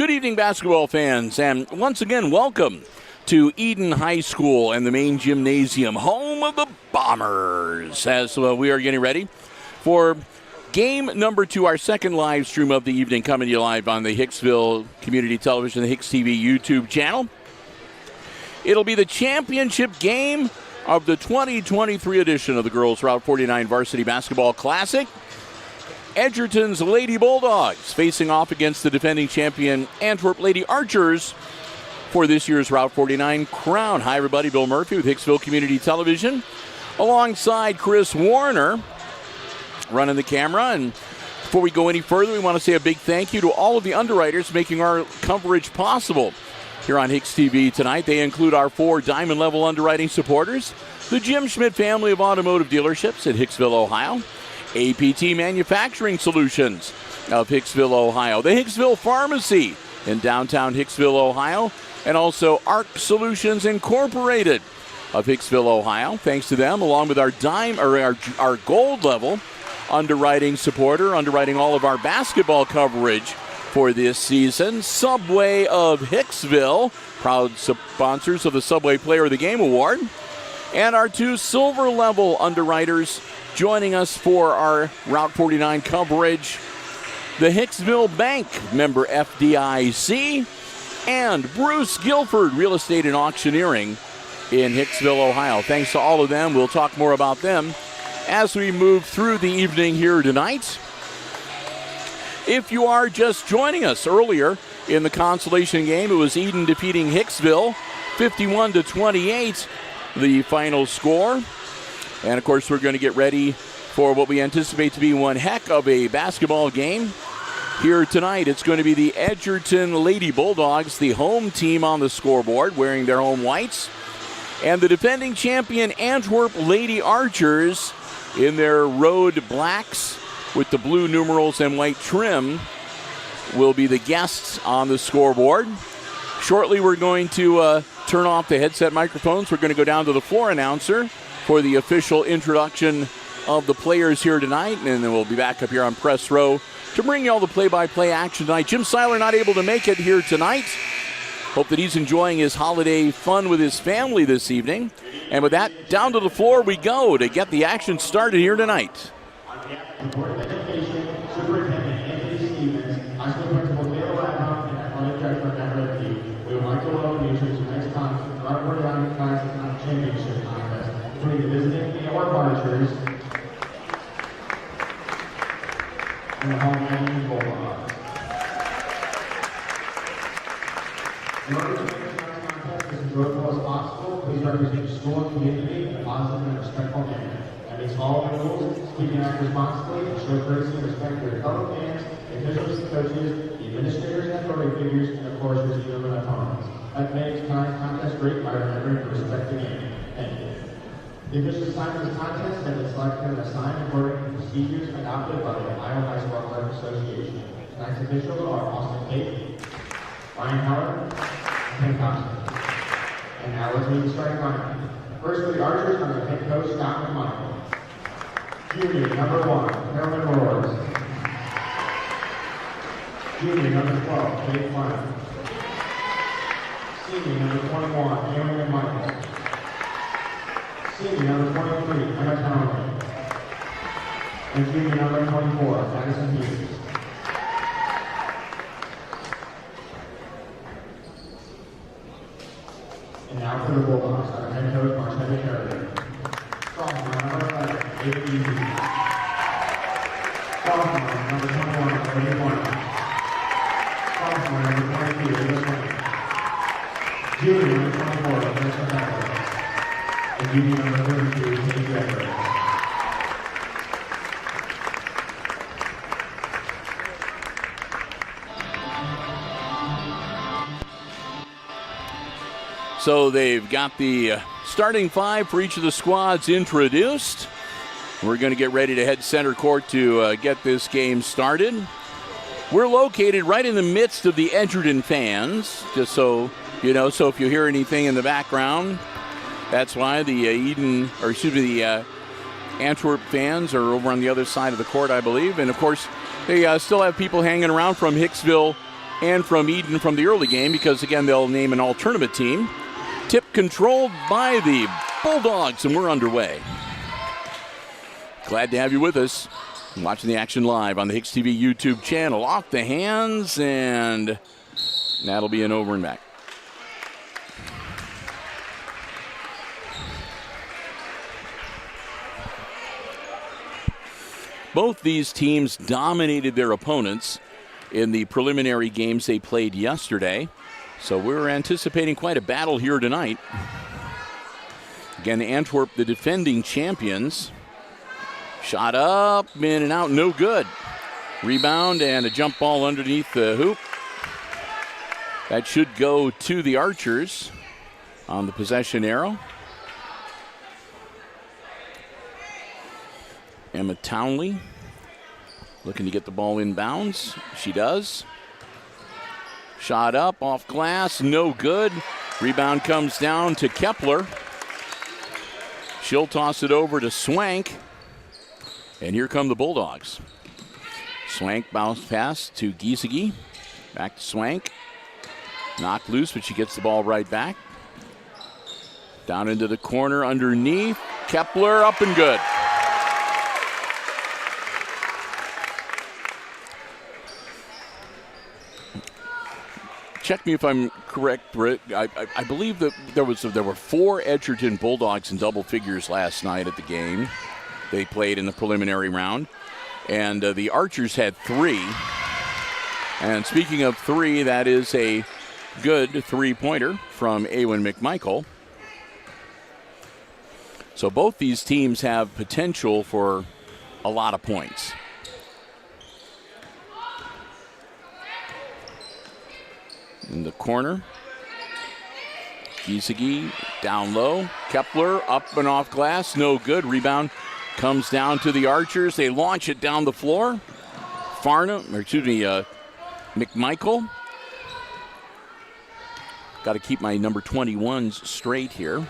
Good evening, basketball fans, and once again, welcome to Edon High School and the main gymnasium, home of the Bombers, as we are getting ready for game number 2, our second live stream of the evening, coming to you live on the Hicksville Community Television, the HIX-TV YouTube channel. It'll be the championship game of the 2023 edition of the Girls Route 49 Varsity Basketball Classic. Edgerton's Lady Bulldogs facing off against the defending champion Antwerp Lady Archers for this year's Route 49 crown. Hi, everybody. Bill Murphy with Hicksville Community Television, alongside Chris Warner, running the camera. And before we go any further, we want to say a big thank you to all of the underwriters making our coverage possible here on HIX-TV tonight. They include our 4 diamond-level underwriting supporters, the Jim Schmidt family of automotive dealerships in Hicksville, Ohio, APT Manufacturing Solutions of Hicksville, Ohio, the Hicksville Pharmacy in downtown Hicksville, Ohio, and also ARC Solutions Incorporated of Hicksville, Ohio. Thanks to them, along with our gold level underwriting supporter, underwriting all of our basketball coverage for this season, Subway of Hicksville, proud sponsors of the Subway Player of the Game Award, and our 2 silver level underwriters joining us for our Route 49 coverage, the Hicksville Bank, member FDIC, and Bruce Guilford Real Estate and Auctioneering in Hicksville, Ohio. Thanks to all of them. We'll talk more about them as we move through the evening here tonight. If you are just joining us, earlier in the consolation game, it was Edon defeating Hicksville 51-28, the final score. And, of course, we're going to get ready for what we anticipate to be one heck of a basketball game here tonight. It's going to be the Edgerton Lady Bulldogs, the home team on the scoreboard, wearing their home whites, and the defending champion Antwerp Lady Archers in their road blacks with the blue numerals and white trim will be the guests on the scoreboard. Shortly, we're going to turn off the headset microphones. We're going to go down to the floor announcer for the official introduction of the players here tonight, and then we'll be back up here on press row to bring you all the play-by-play action tonight. Jim Seiler not able to make it here tonight. Hope that he's enjoying his holiday fun with his family this evening. And with that, down to the floor we go to get the action started here tonight. Archers and the home team Bulldogs. In order to make this nice contest as enjoyable as possible, please represent your school and community in a positive and respectful manner. That means following the rules, speaking out responsibly, and show courtesy and respect for your fellow fans, the officials and coaches, the administrators and authority figures, and of course your team and opponents. That makes tonight's contest great by remembering to respect the game. Thank you. The official assignment of the contest has been selected and assigned according to procedures adopted by the Ohio High School Athletic Association. Tonight's officials are Austin Tate, Ryan Howard, and Ken Thompson. And now let's meet the starting lineup. First for the Archers, under head coach Scott McMichael. Junior, number 1, Carolyn Roars. Junior, number 12, Kate Flynn. Senior, number 21, Aaron McMichael. Senior number 23, Emma Townley. And junior number 24, Madison Hughes. And now for the Bulldogs, our head coach, Marcella Carrier. Sophomore number 11, David Easy. Sophomore number 21, Brady Warner. Sophomore number 22, Ava Swain. Junior number 24, Vanessa Becker. And junior number 32, Katie Becker. So they've got the starting 5 for each of the squads introduced. We're going to get ready to head center court to get this game started. We're located right in the midst of the Edgerton fans, just so you know. So if you hear anything in the background, that's why the Antwerp fans are over on the other side of the court, I believe. And, of course, they still have people hanging around from Hicksville and from Edon from the early game, because, again, they'll name an all-tournament team. Tip controlled by the Bulldogs, and we're underway. Glad to have you with us. Watching the action live on the HIX-TV YouTube channel. Off the hands, and that'll be an over and back. Both these teams dominated their opponents in the preliminary games they played yesterday. So we're anticipating quite a battle here tonight. Again, Antwerp, the defending champions. Shot up, in and out, no good. Rebound and a jump ball underneath the hoop. That should go to the Archers on the possession arrow. Emma Townley looking to get the ball inbounds. She does. Shot up, off glass, no good. Rebound comes down to Kepler. She'll toss it over to Swank. And here come the Bulldogs. Swank bounce pass to Giesecke. Back to Swank. Knocked loose, but she gets the ball right back. Down into the corner underneath. Kepler up and good. Check me if I'm correct, Britt. I believe that there were 4 Edgerton Bulldogs in double figures last night at the game. They played in the preliminary round. And the Archers had 3. And speaking of 3, that is a good 3-pointer from Ewan McMichael. So both these teams have potential for a lot of points. In the corner, Giesecke down low. Kepler up and off glass, no good. Rebound comes down to the Archers. They launch it down the floor. McMichael. Got to keep my number 21s straight here.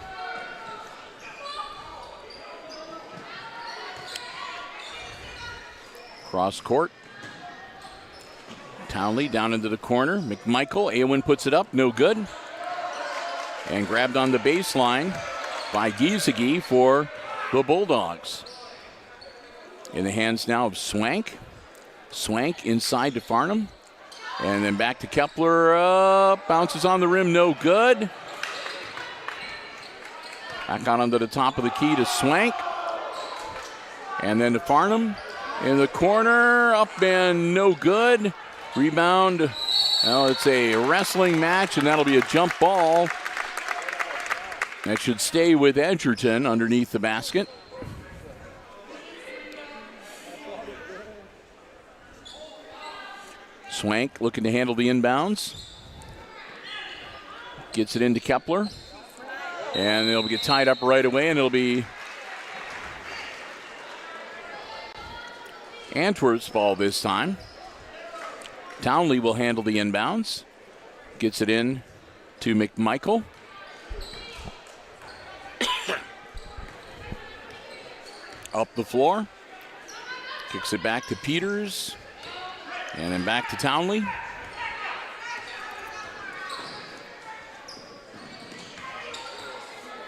Cross court. Townley down into the corner. McMichael. Eowyn puts it up. No good. And grabbed on the baseline by Giesecke for the Bulldogs. In the hands now of Swank. Swank inside to Farnham. And then back to Kepler. Bounces on the rim. No good. Back out onto the top of the key to Swank. And then to Farnham. In the corner. Up and no good. Rebound. Well, it's a wrestling match, and that'll be a jump ball. That should stay with Edgerton underneath the basket. Swank looking to handle the inbounds. Gets it into Kepler. And it'll get tied up right away, and it'll be Antwerp's ball this time. Townley will handle the inbounds. Gets it in to McMichael. Up the floor. Kicks it back to Peters. And then back to Townley.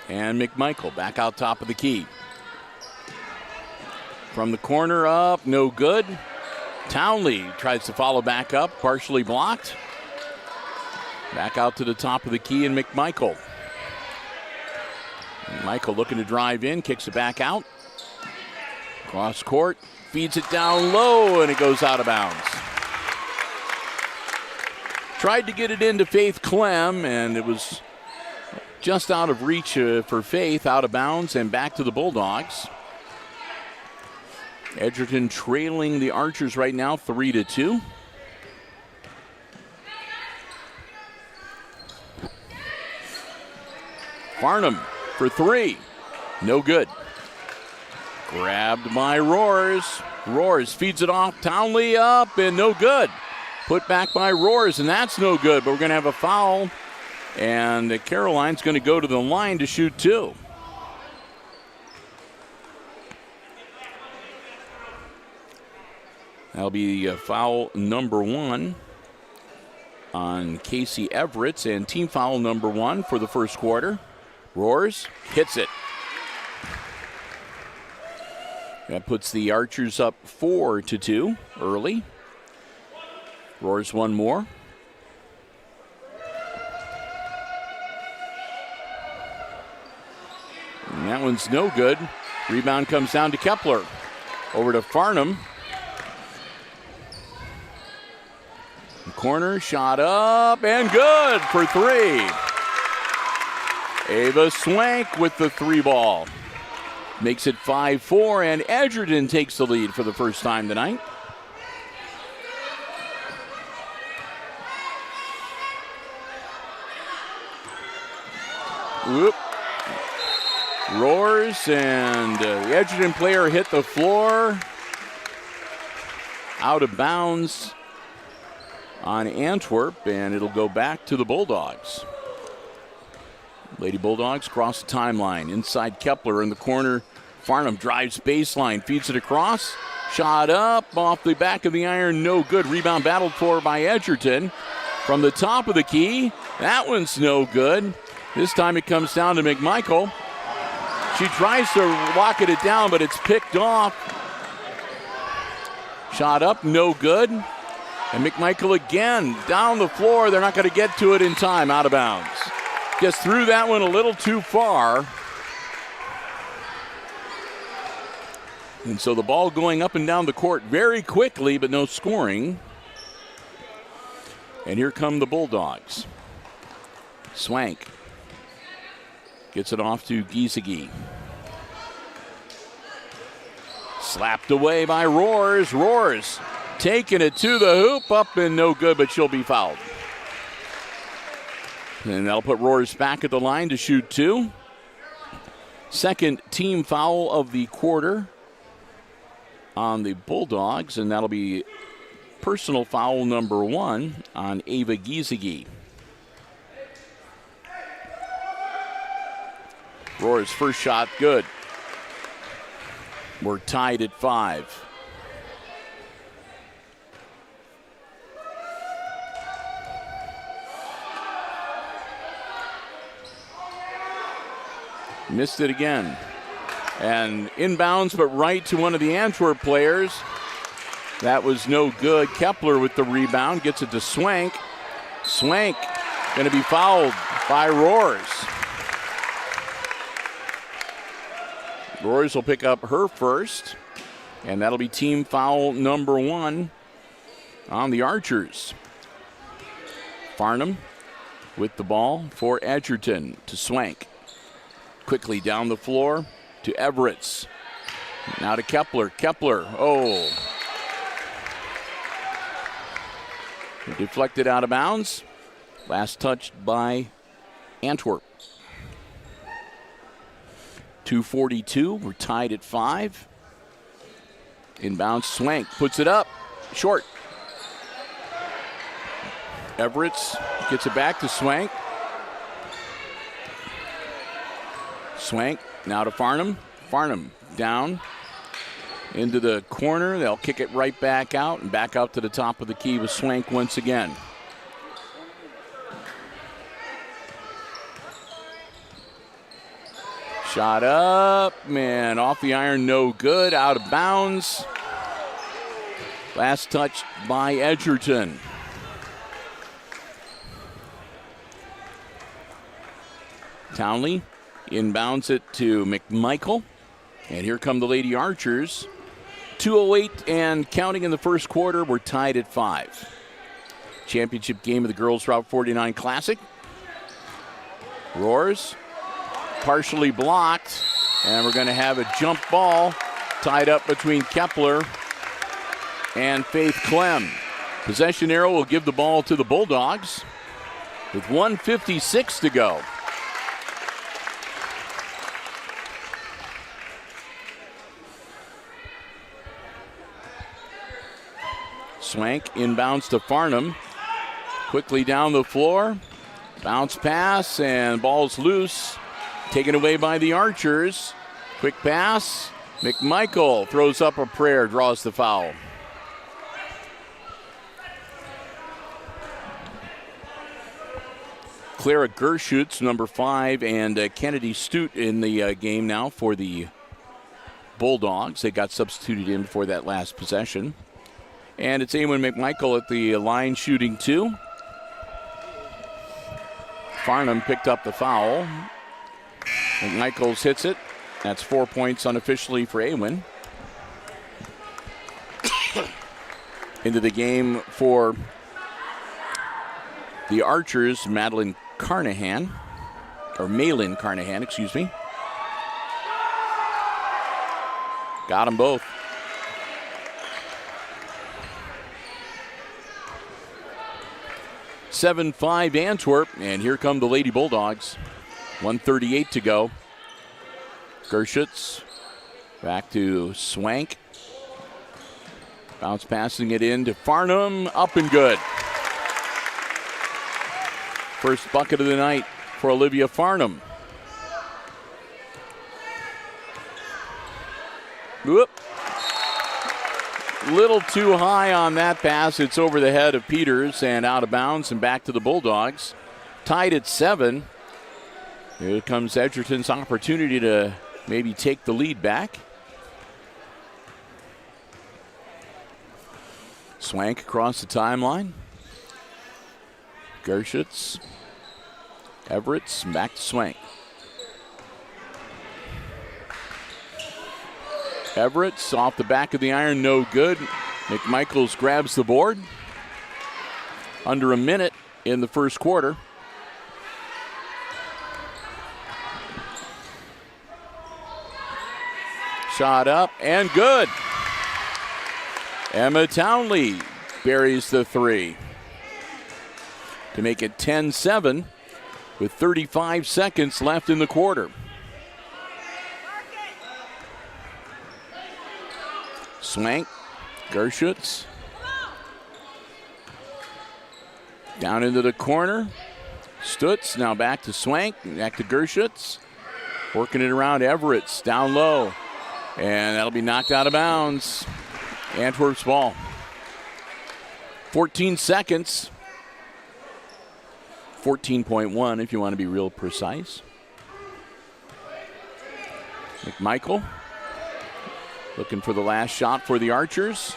And McMichael back out top of the key. From the corner up, no good. Townley tries to follow back up, partially blocked. Back out to the top of the key, and McMichael. McMichael looking to drive in, kicks it back out. Cross court, feeds it down low, and it goes out of bounds. Tried to get it into Faith Clem, and it was just out of reach for Faith, out of bounds, and back to the Bulldogs. Edgerton trailing the Archers right now, 3-2. Farnham for 3. No good. Grabbed by Roars. Roars feeds it off. Townley up and no good. Put back by Roars, and that's no good. But we're going to have a foul. And Caroline's going to go to the line to shoot 2. That'll be foul number 1. on Casey Everett, and team foul number 1 for the first quarter. Roars, hits it. That puts the Archers up 4-2 early. Roars one more. And that one's no good. Rebound comes down to Kepler. Over to Farnham. Corner, shot up, and good for 3. Ava Swank with the 3 ball. Makes it 5-4, and Edgerton takes the lead for the first time tonight. Whoop. Roars, and the Edgerton player hit the floor. Out of bounds on Antwerp, and it'll go back to the Bulldogs. Lady Bulldogs cross the timeline. Inside Kepler in the corner. Farnham drives baseline, feeds it across. Shot up off the back of the iron, no good. Rebound battled for by Edgerton. From the top of the key, that one's no good. This time it comes down to McMichael. She tries to rocket it down, but it's picked off. Shot up, no good. And McMichael again down the floor. They're not going to get to it in time, out of bounds. Just threw that one a little too far. And so the ball going up and down the court very quickly, but no scoring. And here come the Bulldogs. Swank gets it off to Giesecke. Slapped away by Roars. Roars taking it to the hoop, up and no good, but she'll be fouled. And that'll put Roars back at the line to shoot 2. Second team foul of the quarter on the Bulldogs, and that'll be personal foul number 1 on Ava Giesecke. Roars' first shot, good. We're tied at 5. Missed it again. And inbounds, but right to one of the Antwerp players. That was no good. Kepler with the rebound, gets it to Swank. Swank going to be fouled by Roars. Roars will pick up her first, and that'll be team foul number 1 on the Archers. Farnham with the ball for Edgerton to Swank. Quickly down the floor to Everett. Now to Kepler. Kepler, oh. Deflected out of bounds. Last touched by Antwerp. 2:42, we're tied at 5. Inbound, Swank puts it up, short. Everett gets it back to Swank. Swank now to Farnham. Farnham down into the corner. They'll kick it right back out and back out to the top of the key with Swank once again. Shot up, man, off the iron, no good, out of bounds. Last touch by Edgerton. Townley inbounds it to McMichael. And here come the Lady Archers. 2:08 and counting in the first quarter. We're tied at 5. Championship game of the Girls Route 49 Classic. Roars. Partially blocked. And we're going to have a jump ball tied up between Kepler and Faith Clem. Possession arrow will give the ball to the Bulldogs with 1:56 to go. Swank inbounds to Farnham. Quickly down the floor. Bounce pass and ball's loose. Taken away by the Archers. Quick pass. McMichael throws up a prayer, draws the foul. Clara Gershutz, number 5, and Kennedy Stute in the game now for the Bulldogs. They got substituted in for that last possession. And it's Eamon McMichael at the line shooting 2. Farnham picked up the foul. McMichaels hits it. That's 4 points unofficially for Eamon. Into the game for the Archers, Malin Carnahan, excuse me. Got them both. (7-5) Antwerp, and here come the Lady Bulldogs. 1:38 to go. Gershutz back to Swank. Bounce passing it in to Farnham, up and good. First bucket of the night for Olivia Farnham. Whoop. Little too high on that pass. It's over the head of Peters and out of bounds and back to the Bulldogs. Tied at 7. Here comes Edgerton's opportunity to maybe take the lead back. Swank across the timeline. Gershutz. Everett's back to Swank. Everett's off the back of the iron, no good. McMichaels grabs the board. Under a minute in the first quarter. Shot up and good. Emma Townley buries the 3 to make it 10-7 with 35 seconds left in the quarter. Swank, Gershutz. Down into the corner. Stutz now back to Swank, back to Gershutz. Working it around Everett's down low. And that'll be knocked out of bounds. Antwerp's ball. 14 seconds. 14.1 if you want to be real precise. McMichael looking for the last shot for the Archers.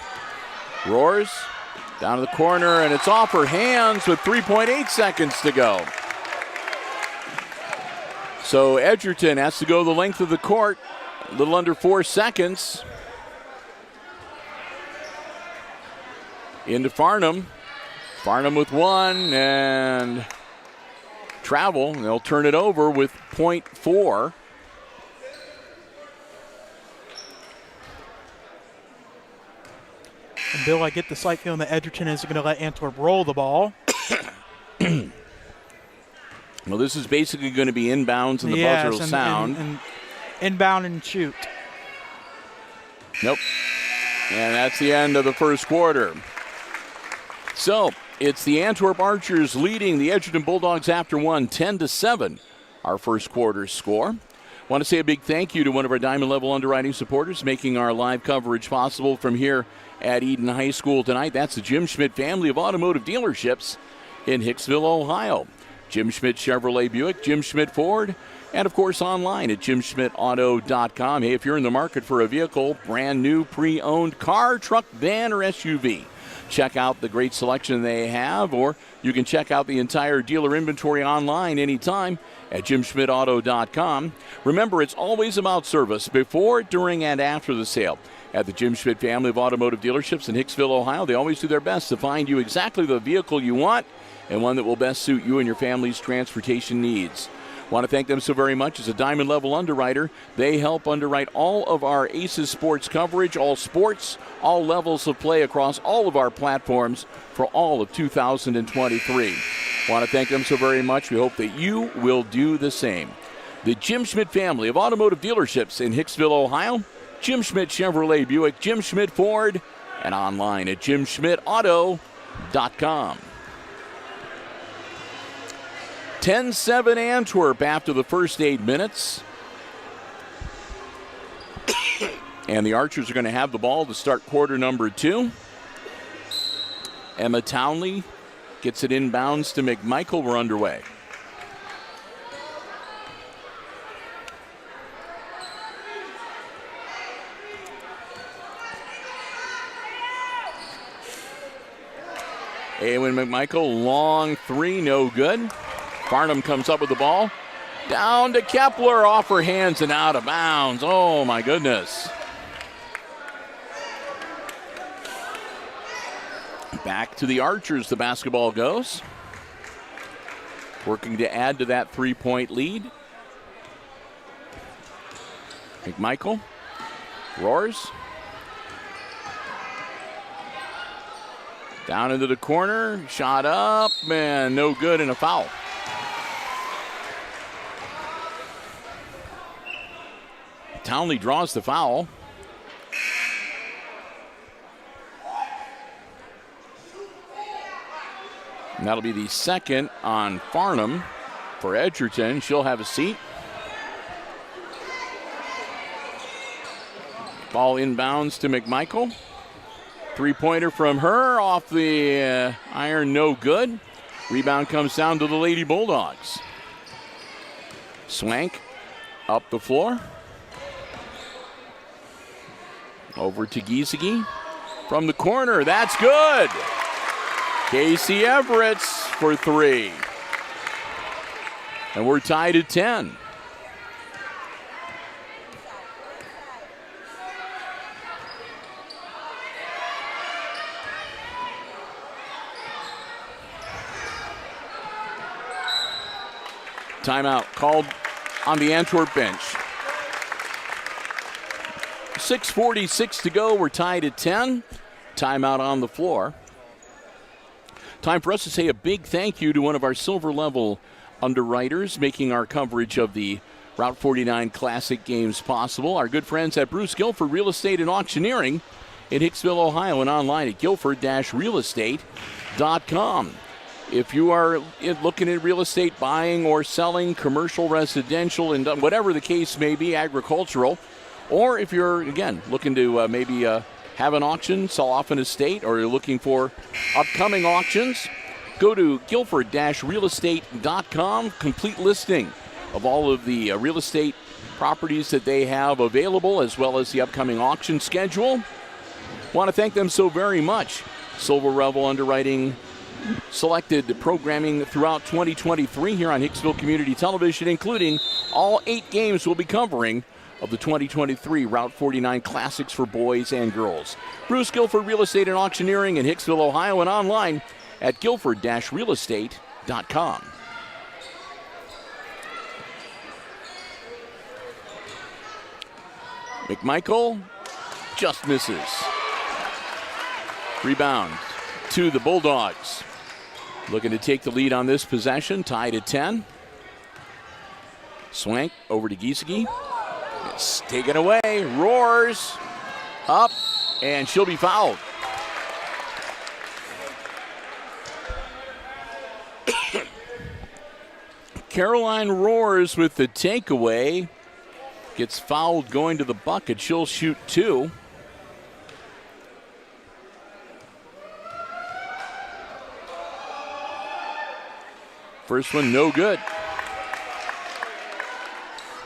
Roars down to the corner, and it's off her hands with 3.8 seconds to go. So Edgerton has to go the length of the court. A little under 4 seconds. Into Farnham. Farnham with 1 and travel. They'll turn it over with .4. And Bill, I get the slight feeling that Edgerton is going to let Antwerp roll the ball. Well, this is basically going to be inbounds, and the buzzer will sound. And inbound and shoot. Nope. And that's the end of the first quarter. So it's the Antwerp Archers leading the Edgerton Bulldogs after 1, 10-7, our first quarter score. Want to say a big thank you to one of our Diamond Level underwriting supporters making our live coverage possible from here at Edon High School tonight. That's the Jim Schmidt family of automotive dealerships in Hicksville, Ohio. Jim Schmidt Chevrolet Buick, Jim Schmidt Ford, and of course online at jimschmidtauto.com. Hey, if you're in the market for a vehicle, brand new, pre-owned car, truck, van, or SUV, check out the great selection they have, or you can check out the entire dealer inventory online anytime at jimschmidtauto.com. Remember, it's always about service before, during, and after the sale. At the Jim Schmidt family of automotive dealerships in Hicksville, Ohio, they always do their best to find you exactly the vehicle you want and one that will best suit you and your family's transportation needs. Want to thank them so very much. As a Diamond Level underwriter, they help underwrite all of our Aces sports coverage, all sports, all levels of play across all of our platforms for all of 2023. Want to thank them so very much. We hope that you will do the same. The Jim Schmidt family of automotive dealerships in Hicksville, Ohio, Jim Schmidt Chevrolet Buick, Jim Schmidt Ford, and online at jimschmidtauto.com. 10-7 Antwerp after the first 8 minutes. And the Archers are going to have the ball to start quarter number 2. Emma Townley gets it inbounds to McMichael. We're underway. Awen McMichael, long three, no good. Farnham comes up with the ball. Down to Kepler, off her hands and out of bounds. Oh, my goodness. Back to the Archers, the basketball goes. Working to add to that three-point lead. McMichael roars. Down into the corner, shot up, and no good, and a foul. Townley draws the foul. And that'll be the second on Farnham for Edgerton. She'll have a seat. Ball inbounds to McMichael. Three-pointer from her off the iron, no good. Rebound comes down to the Lady Bulldogs. Swank up the floor. Over to Giesecke from the corner. That's good. Casey Everett for three. And we're tied at 10. Timeout called on the Antwerp bench. 6:46 to go. We're tied at 10. Timeout on the floor. Time for us to say a big thank you to one of our silver level underwriters making our coverage of the Route 49 Classic games possible. Our good friends at Bruce Guilford Real Estate and Auctioneering in Hicksville, Ohio, and online at guilford-realestate.com. If you are looking at real estate buying or selling, commercial, residential, and whatever the case may be, agricultural, or if you're, again, looking to maybe have an auction, sell off an estate, or you're looking for upcoming auctions, go to guilford-realestate.com. Complete listing of all of the real estate properties that they have available, as well as the upcoming auction schedule. Want to thank them so very much. Silver Level Underwriting selected programming throughout 2023 here on Hicksville Community Television, including all 8 games we'll be covering of the 2023 Route 49 Classics for boys and girls. Bruce Guilford Real Estate and Auctioneering in Hicksville, Ohio, and online at guilford-realestate.com. McMichael just misses. Rebound to the Bulldogs. Looking to take the lead on this possession, tied at 10. Swank over to Giesecke. It's taken away, roars up, and she'll be fouled. Caroline Roars with the takeaway. Gets fouled going to the bucket. She'll shoot 2. First one, no good.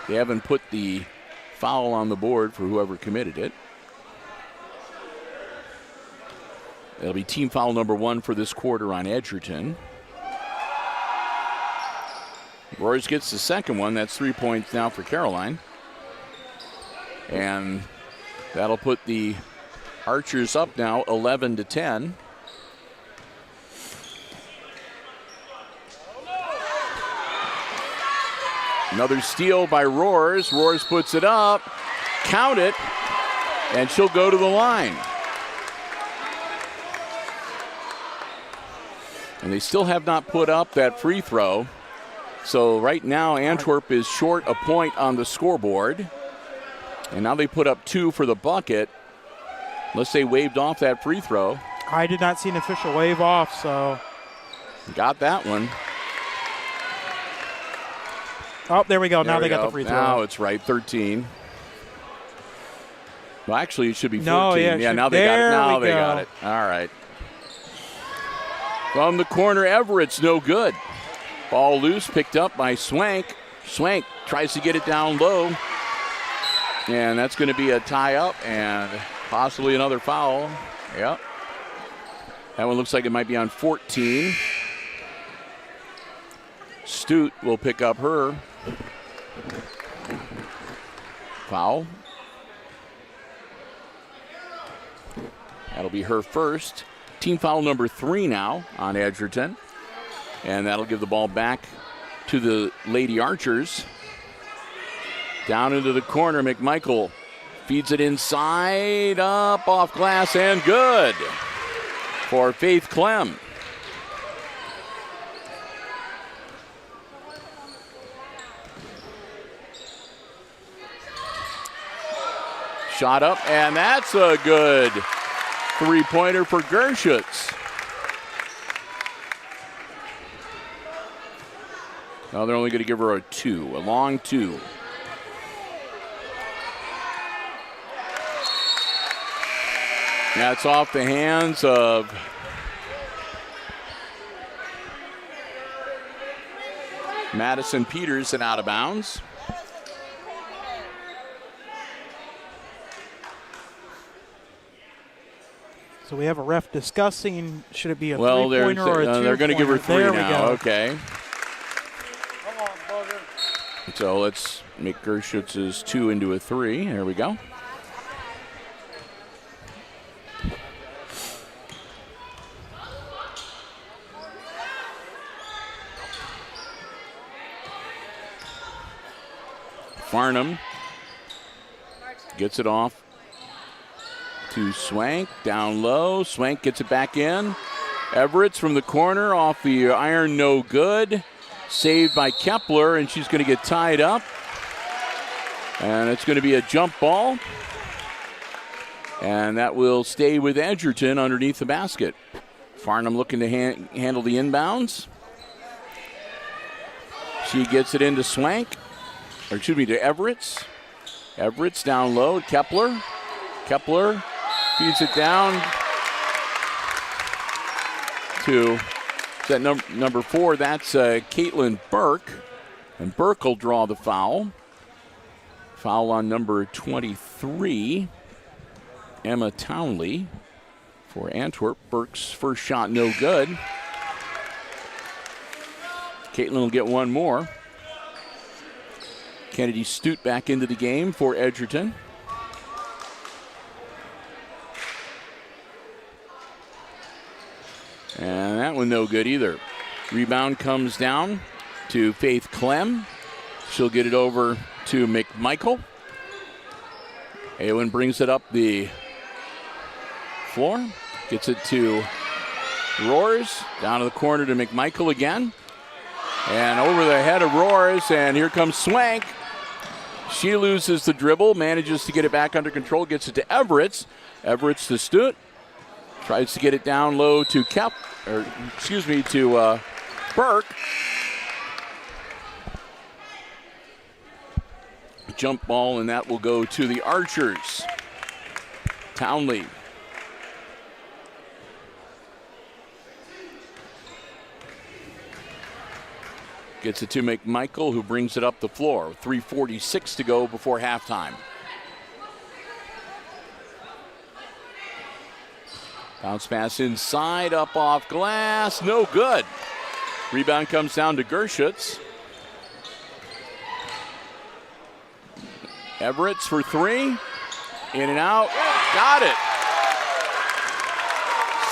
They haven't put the foul on the board for whoever committed it. It'll be team foul number 1 for this quarter on Edgerton. Roars gets the second one. That's 3 points now for Caroline. And that'll put the Archers up now 11-10. Another steal by Roars. Roars puts it up. Count it. And she'll go to the line. And they still have not put up that free throw. So right now Antwerp is short a point on the scoreboard. And now they put up 2 for the bucket. Unless they waved off that free throw. I did not see an official wave off, so. Got that one. Oh, there we go. Now they got the free throw. Now it's right, 13. Well, actually, it should be 14. No, yeah, now they got it. Now they got it. All right. From the corner, Everett's no good. Ball loose, picked up by Swank. Swank tries to get it down low. And that's going to be a tie-up and possibly another foul. Yep. That one looks like it might be on 14. Stute will pick up her foul. That'll be her first. Team foul number 3 now on Edgerton. And that'll give the ball back to the Lady Archers. Down into the corner, McMichael feeds it inside, up, off glass, and good for Faith Clem. Shot up, and that's a good three-pointer for Gershutz. Now they're only going to give her a long 2. That's off the hands of Madison Peters and out of bounds. So we have a ref discussing, should it be a three-pointer or a two-pointer? They're going to give her 3 there now. We go. Okay. So let's make Gershutz's 2 into a 3. There we go. Farnham gets it off to Swank, down low. Swank gets it back in. Everett's from the corner, off the iron, no good. Saved by Kepler, and she's going to get tied up. And it's going to be a jump ball. And that will stay with Edgerton underneath the basket. Farnham looking to handle the inbounds. She gets it into Swank. Or excuse me, to Everett's. Everett's down low. Kepler. Kepler feeds it down to that number 4. That's Caitlin Burke. And Burke will draw the foul. Foul on number 23, Emma Townley for Antwerp. Burke's first shot no good. Caitlin will get one more. Kennedy Stute back into the game for Edgerton. And that one no good either. Rebound comes down to Faith Clem. She'll get it over to McMichael. Aylwin brings it up the floor. Gets it to Roars. Down to the corner to McMichael again. And over the head of Roars, and here comes Swank. She loses the dribble, manages to get it back under control, gets it to Everett's. Everett's to Stute. Tries to get it down low to to Burke. Jump ball, and that will go to the Archers. Townley. Gets it to McMichael, who brings it up the floor. 3:46 to go before halftime. Bounce pass inside, up off glass, no good. Rebound comes down to Gershutz. Everett's for 3. In and out, got it.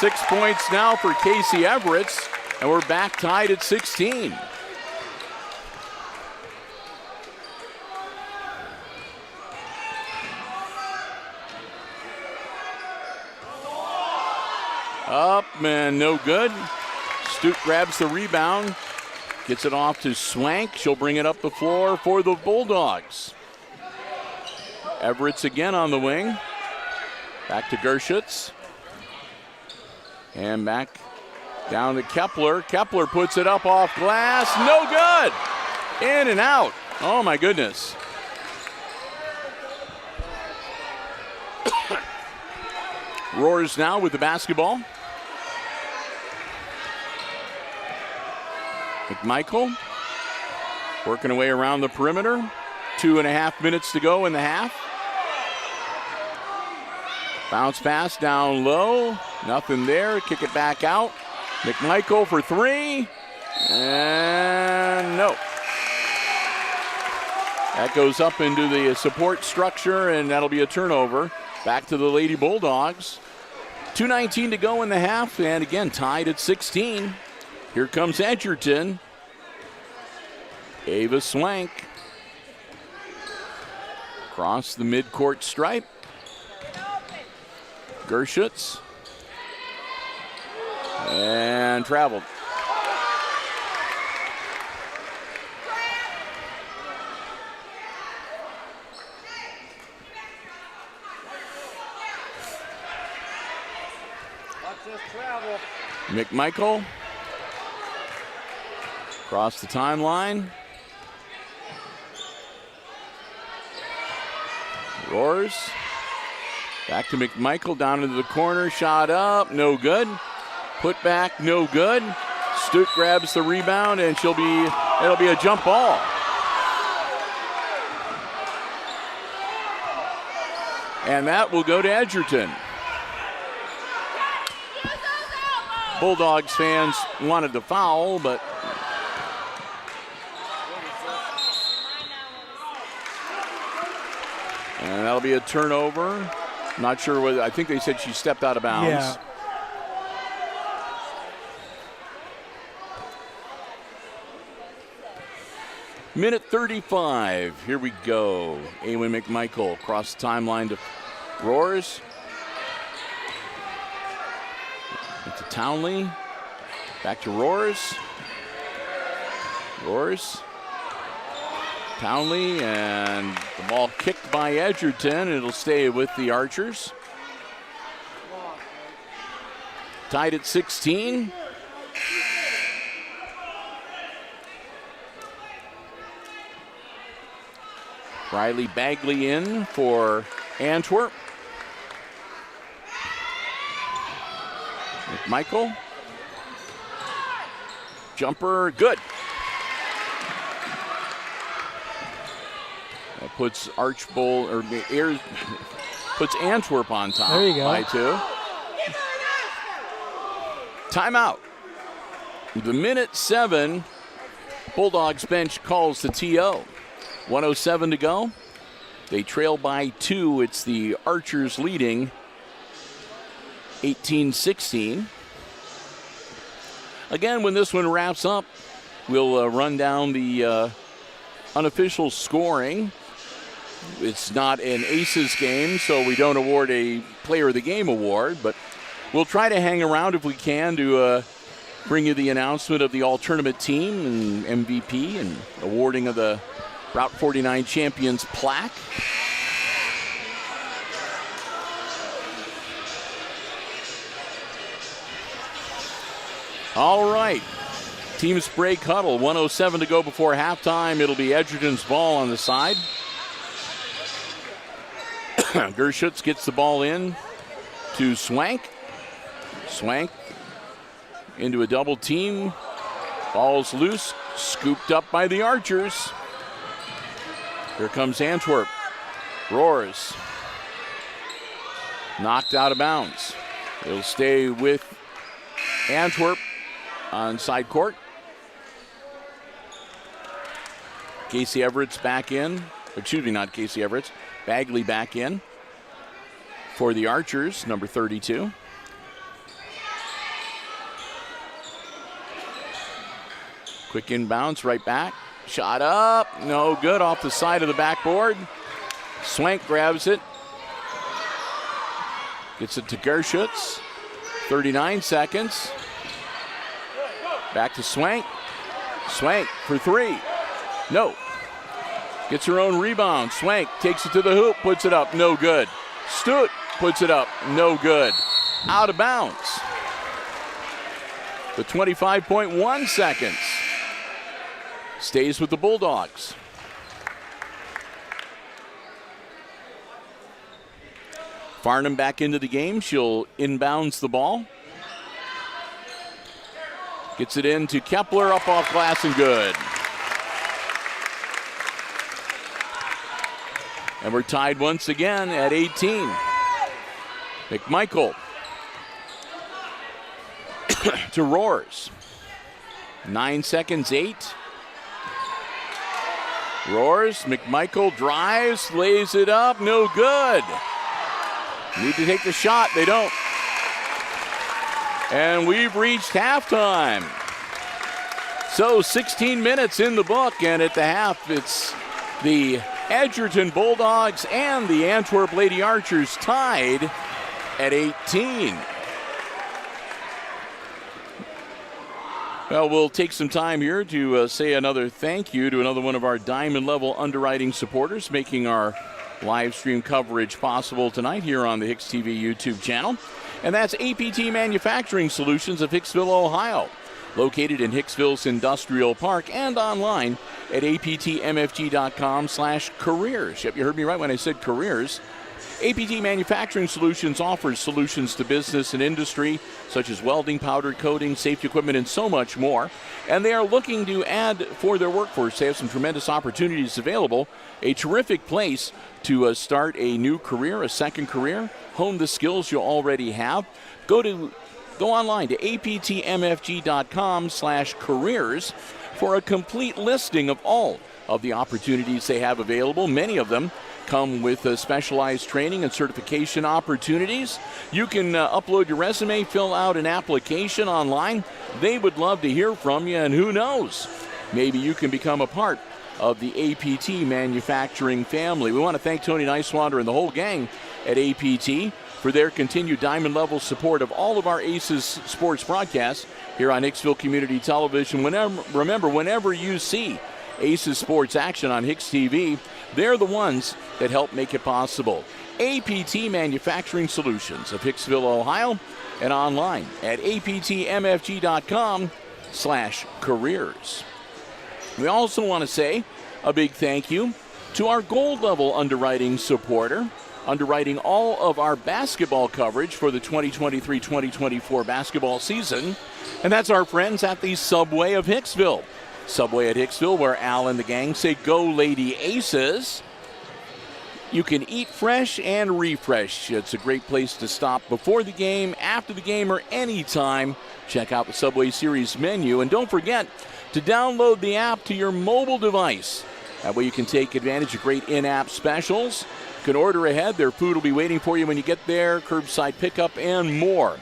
6 points now for Casey Everett's, and we're back tied at 16. Up and no good. Stute grabs the rebound, gets it off to Swank. She'll bring it up the floor for the Bulldogs. Everett's again on the wing. Back to Gershutz. And back down to Kepler. Kepler puts it up off glass. No good. In and out. Oh my goodness. Roars now with the basketball. McMichael working away around the perimeter. 2.5 minutes to go in the half. Bounce pass down low. Nothing there. Kick it back out. McMichael for three. And no. That goes up into the support structure, and that'll be a turnover. Back to the Lady Bulldogs. 2:19 to go in the half, and again, tied at 16. Here comes Edgerton. Ava Swank. Across the midcourt stripe. Gershutz. And traveled. McMichael. Across the timeline. Roars. Back to McMichael, down into the corner. Shot up, no good. Put back, no good. Stute grabs the rebound, and it'll be a jump ball. And that will go to Edgerton. Bulldogs fans wanted the foul, but and that'll be a turnover. Not sure whether, I think they said she stepped out of bounds. Yeah. Minute 35. Here we go. Awen McMichael across the timeline to Roars. To Townley. Back to Roars. Roars. Townley, and the ball kicked by Edgerton. It'll stay with the Archers. Tied at 16. Riley Bagley in for Antwerp. McMichael. Jumper, good. That puts puts Antwerp on top. There you go. By 2. Timeout. The minute 7. Bulldogs bench calls the TO. 1:07 to go. They trail by 2. It's the Archers leading 18-16. Again, when this one wraps up, we'll run down the unofficial scoring. It's not an Aces game, so we don't award a Player of the Game award, but we'll try to hang around if we can to bring you the announcement of the all-tournament team and MVP and awarding of the Route 49 Champions plaque. All right. Teams break huddle. 1:07 to go before halftime. It'll be Edgerton's ball on the side. Gershutz gets the ball in to Swank. Swank into a double team. Ball's loose. Scooped up by the Archers. Here comes Antwerp. Roars. Knocked out of bounds. It'll stay with Antwerp on side court. Casey Everett's back in. Excuse me, not Casey Everett's. Bagley back in for the Archers, number 32. Quick inbounds, right back. Shot up, no good, off the side of the backboard. Swank grabs it. Gets it to Gershutz. 39 seconds. Back to Swank. Swank for 3. No. Gets her own rebound. Swank takes it to the hoop, puts it up, no good. Stute puts it up, no good. Out of bounds. The 25.1 seconds. Stays with the Bulldogs. Farnham back into the game. She'll inbounds the ball. Gets it in to Kepler, up off glass and good. And we're tied once again at 18. McMichael to Roars. 9 seconds, 8. Roars, McMichael drives, lays it up, no good. Need to take the shot, they don't. And we've reached halftime. So 16 minutes in the book, and at the half, it's the Edgerton Bulldogs and the Antwerp Lady Archers tied at 18. Well, we'll take some time here to say another thank you to another one of our diamond level underwriting supporters making our live stream coverage possible tonight here on the HIX-TV YouTube channel. And that's APT Manufacturing Solutions of Hicksville, Ohio. Located in Hicksville's Industrial Park and online at aptmfg.com/careers. Yep, you heard me right when I said careers. APT Manufacturing Solutions offers solutions to business and industry, such as welding, powder coating, safety equipment, and so much more. And they are looking to add for their workforce. They have some tremendous opportunities available. A terrific place to start a new career, a second career, hone the skills you already have. Go online to aptmfg.com/careers for a complete listing of all of the opportunities they have available. Many of them come with specialized training and certification opportunities. You can upload your resume, fill out an application online. They would love to hear from you, and who knows, maybe you can become a part of the APT manufacturing family. We want to thank Tony Nicewander and the whole gang at APT for their continued diamond level support of all of our ACES sports broadcasts here on Hicksville Community Television. Whenever you see ACES sports action on HIX-TV, they're the ones that help make it possible. APT Manufacturing Solutions of Hicksville, Ohio, and online at aptmfg.com/careers. We also want to say a big thank you to our gold level underwriting supporter, underwriting all of our basketball coverage for the 2023-2024 basketball season, and that's our friends at the Subway of Hicksville. Subway at Hicksville, where Al and the gang say, "Go Lady Aces." You can eat fresh and refresh. It's a great place to stop before the game, after the game, or anytime. Check out the Subway Series menu. And don't forget to download the app to your mobile device. That way you can take advantage of great in-app specials. You can order ahead. Their food will be waiting for you when you get there, curbside pickup, and more.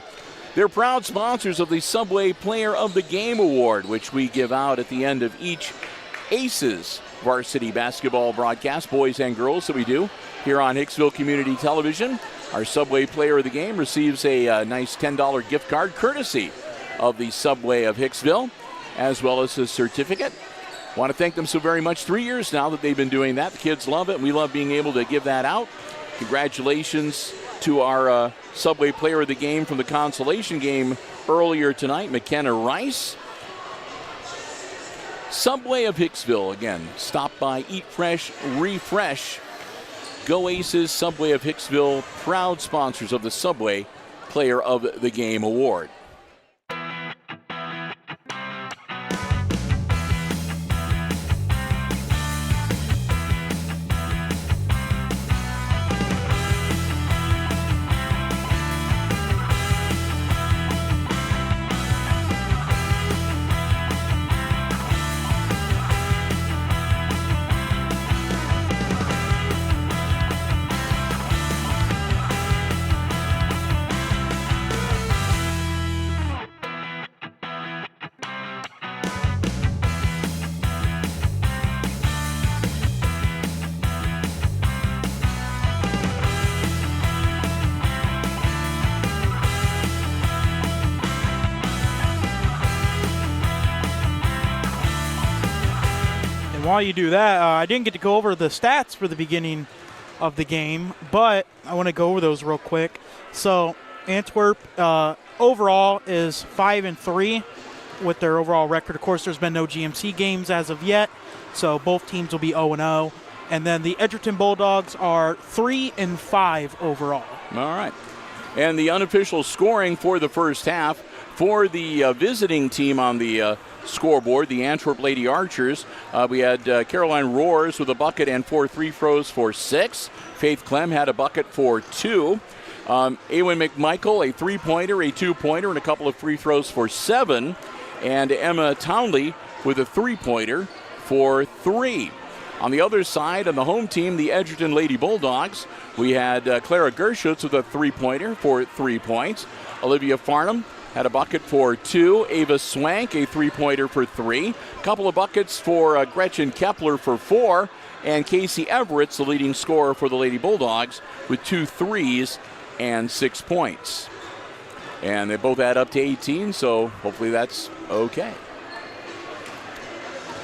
They're proud sponsors of the Subway Player of the Game Award, which we give out at the end of each ACES varsity basketball broadcast, boys and girls, that we do here on Hicksville Community Television. Our Subway Player of the Game receives a nice $10 gift card courtesy of the Subway of Hicksville, as well as a certificate. Want to thank them so very much. 3 years now that they've been doing that. The kids love it. We love being able to give that out. Congratulations to our Subway Player of the Game from the consolation game earlier tonight, McKenna Rice. Subway of Hicksville, again, stop by, eat fresh, refresh. Go Aces, Subway of Hicksville, proud sponsors of the Subway Player of the Game Award. While you do that, I didn't get to go over the stats for the beginning of the game, but I want to go over those real quick. So Antwerp overall is 5-3 with their overall record. Of course, there's been no GMC games as of yet, so both teams will be 0-0. And then the Edgerton Bulldogs are 3-5 overall. All right. And the unofficial scoring for the first half for the visiting team on the scoreboard, the Antwerp Lady Archers. We had Caroline Roars with a bucket and 4 free throws for 6. Faith Clem had a bucket for 2. Ewan McMichael, a 3-pointer, a 2-pointer, and a couple of free throws for 7. And Emma Townley with a 3-pointer for 3. On the other side, on the home team, the Edgerton Lady Bulldogs, we had Clara Gershutz with a 3-pointer for 3 points. Olivia Farnham had a bucket for 2. Ava Swank, a 3-pointer for 3. A couple of buckets for Gretchen Kepler for 4. And Casey Everett's the leading scorer for the Lady Bulldogs with 2 threes and 6 points. And they both add up to 18, so hopefully that's okay.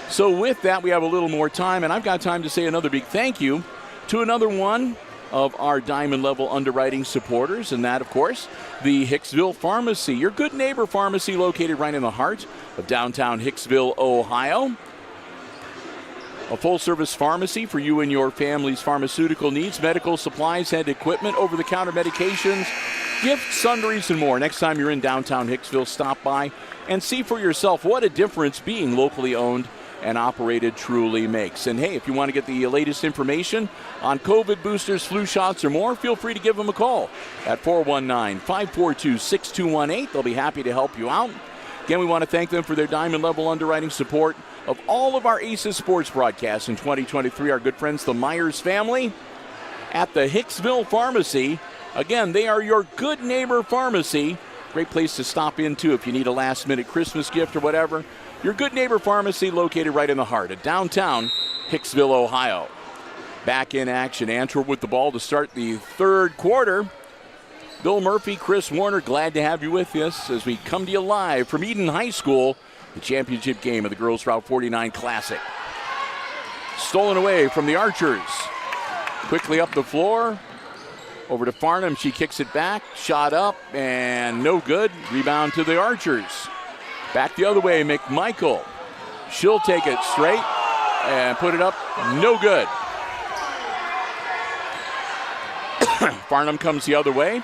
So with that, we have a little more time, and I've got time to say another big thank you to another one of our Diamond Level underwriting supporters, and that, of course, the Hicksville Pharmacy, your good neighbor pharmacy located right in the heart of downtown Hicksville, Ohio. A full-service pharmacy for you and your family's pharmaceutical needs, medical supplies and equipment, over-the-counter medications, gifts, sundries, and more. Next time you're in downtown Hicksville, stop by and see for yourself what a difference being locally owned and operated truly makes. And hey, if you want to get the latest information on COVID boosters, flu shots, or more, feel free to give them a call at 419-542-6218. They'll be happy to help you out. Again, we want to thank them for their Diamond Level underwriting support of all of our Aces Sports broadcasts in 2023. Our good friends, the Myers family at the Hicksville Pharmacy. Again, they are your good neighbor pharmacy. Great place to stop into if you need a last-minute Christmas gift or whatever. Your good neighbor pharmacy located right in the heart of downtown Hicksville, Ohio. Back in action, Antwerp with the ball to start the third quarter. Bill Murphy, Chris Warner, glad to have you with us as we come to you live from Edon High School, the championship game of the Girls Route 49 Classic. Stolen away from the Archers. Quickly up the floor. Over to Farnham, she kicks it back, shot up, and no good. Rebound to the Archers. Back the other way, McMichael. She'll take it straight and put it up, no good. Farnham comes the other way.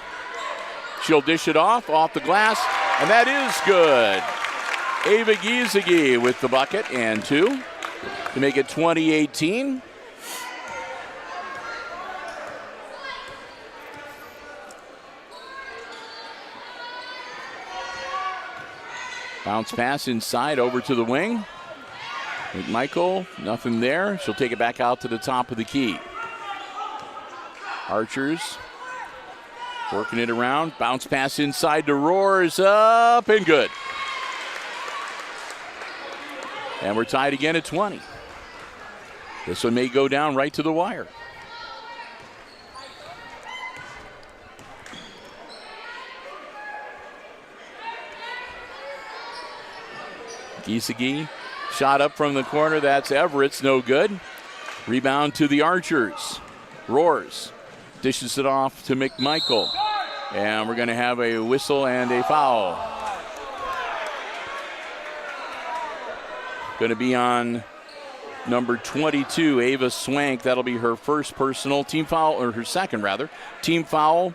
She'll dish it off the glass, and that is good. Ava Giesecke with the bucket and 2 to make it 20-18. Bounce pass inside over to the wing. McMichael, nothing there. She'll take it back out to the top of the key. Archers working it around. Bounce pass inside to Roars, up and good. And we're tied again at 20. This one may go down right to the wire. Giesecke, shot up from the corner. That's Everett's, no good. Rebound to the Archers. Roars dishes it off to McMichael. And we're going to have a whistle and a foul. Going to be on number 22, Ava Swank. That'll be her first personal team foul, or her second rather. Team foul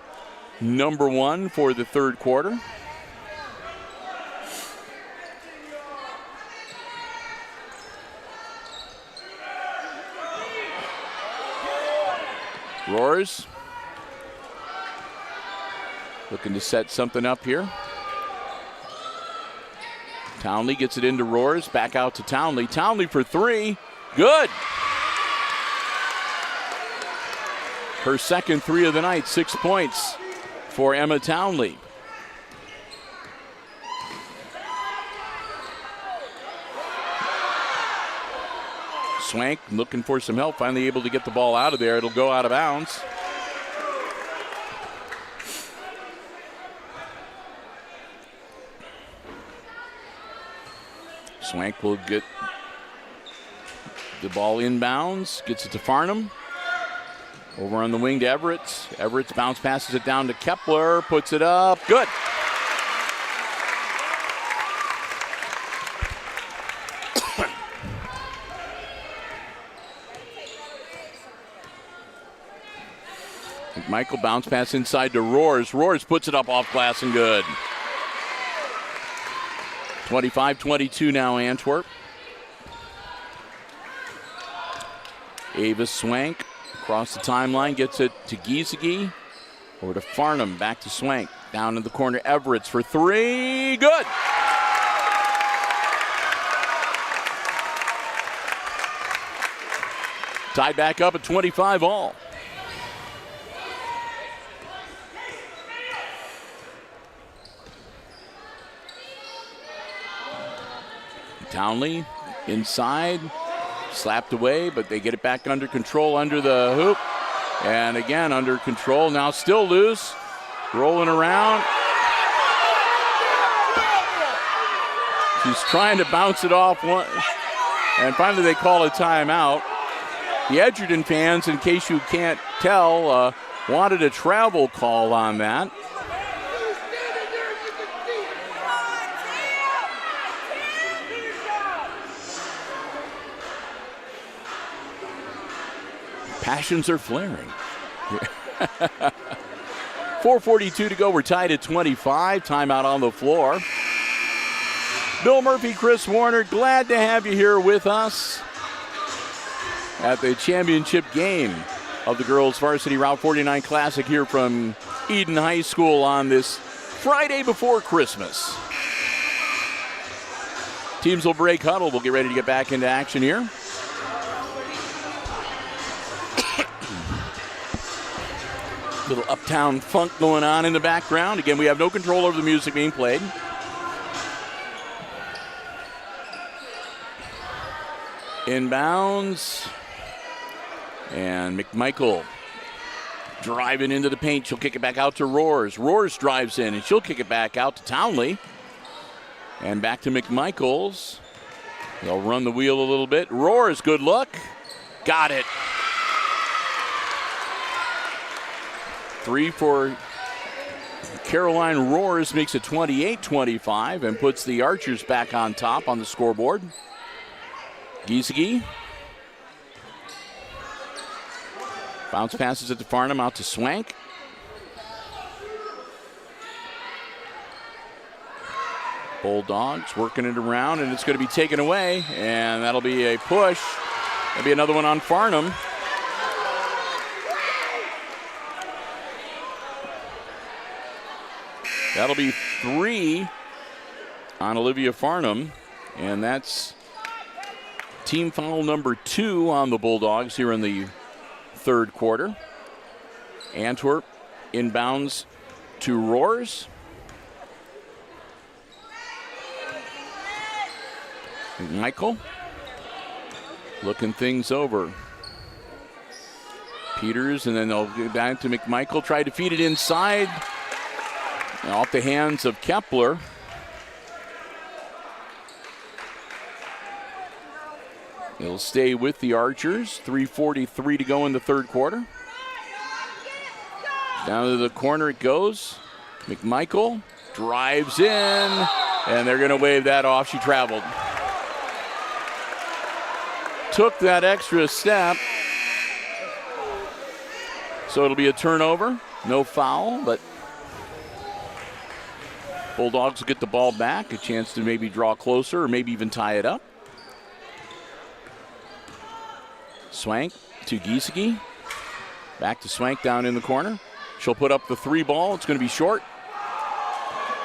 number 1 for the third quarter. Roars looking to set something up here. Townley gets it into Roars, back out to Townley. Townley for 3, good. Her second 3 of the night, 6 points for Emma Townley. Swank looking for some help, finally able to get the ball out of there. It'll go out of bounds. Swank will get the ball inbounds, gets it to Farnham. Over on the wing to Everett. Everett bounce passes it down to Kepler, puts it up, good. Michael bounce pass inside to Roars. Roars puts it up off glass and good. 25-22 now, Antwerp. Ava Swank across the timeline, gets it to Giesecke. Over to Farnham, back to Swank. Down in the corner, Everett's for three. Good. Tied back up at 25 all. Townley inside, slapped away, but they get it back under control under the hoop. And again, under control, now still loose, rolling around. She's trying to bounce it off, and finally they call a timeout. The Edgerton fans, in case you can't tell, wanted a travel call on that. Passions are flaring. 4:42 to go. We're tied at 25. Timeout on the floor. Bill Murphy, Chris Warner, glad to have you here with us at the championship game of the Girls Varsity Route 49 Classic here from Edon High School on this Friday before Christmas. Teams will break huddle. We'll get ready to get back into action here. Little uptown funk going on in the background. Again, we have no control over the music being played. Inbounds. And McMichael driving into the paint. She'll kick it back out to Roars. Roars drives in, and she'll kick it back out to Townley. And back to McMichaels. They'll run the wheel a little bit. Roars, good look. Got it. 3 for Caroline Roars, makes it 28-25 and puts the Archers back on top on the scoreboard. Giesecke. Bounce passes it to Farnham, out to Swank. Bulldogs working it around, and it's going to be taken away, and that'll be a push. That'll be another one on Farnham. That'll be 3 on Olivia Farnham, and that's team foul number 2 on the Bulldogs here in the third quarter. Antwerp inbounds to Roars. Michael looking things over. Peters, and then they'll get back to McMichael. Try to feed it inside. Off the hands of Kepler. It'll stay with the Archers. 3:43 to go in the third quarter. Down to the corner it goes. McMichael drives in, and they're going to wave that off. She traveled. Took that extra step. So it'll be a turnover. No foul, but Bulldogs will get the ball back, a chance to maybe draw closer or maybe even tie it up. Swank to Giesecke. Back to Swank down in the corner. She'll put up the 3 ball. It's going to be short.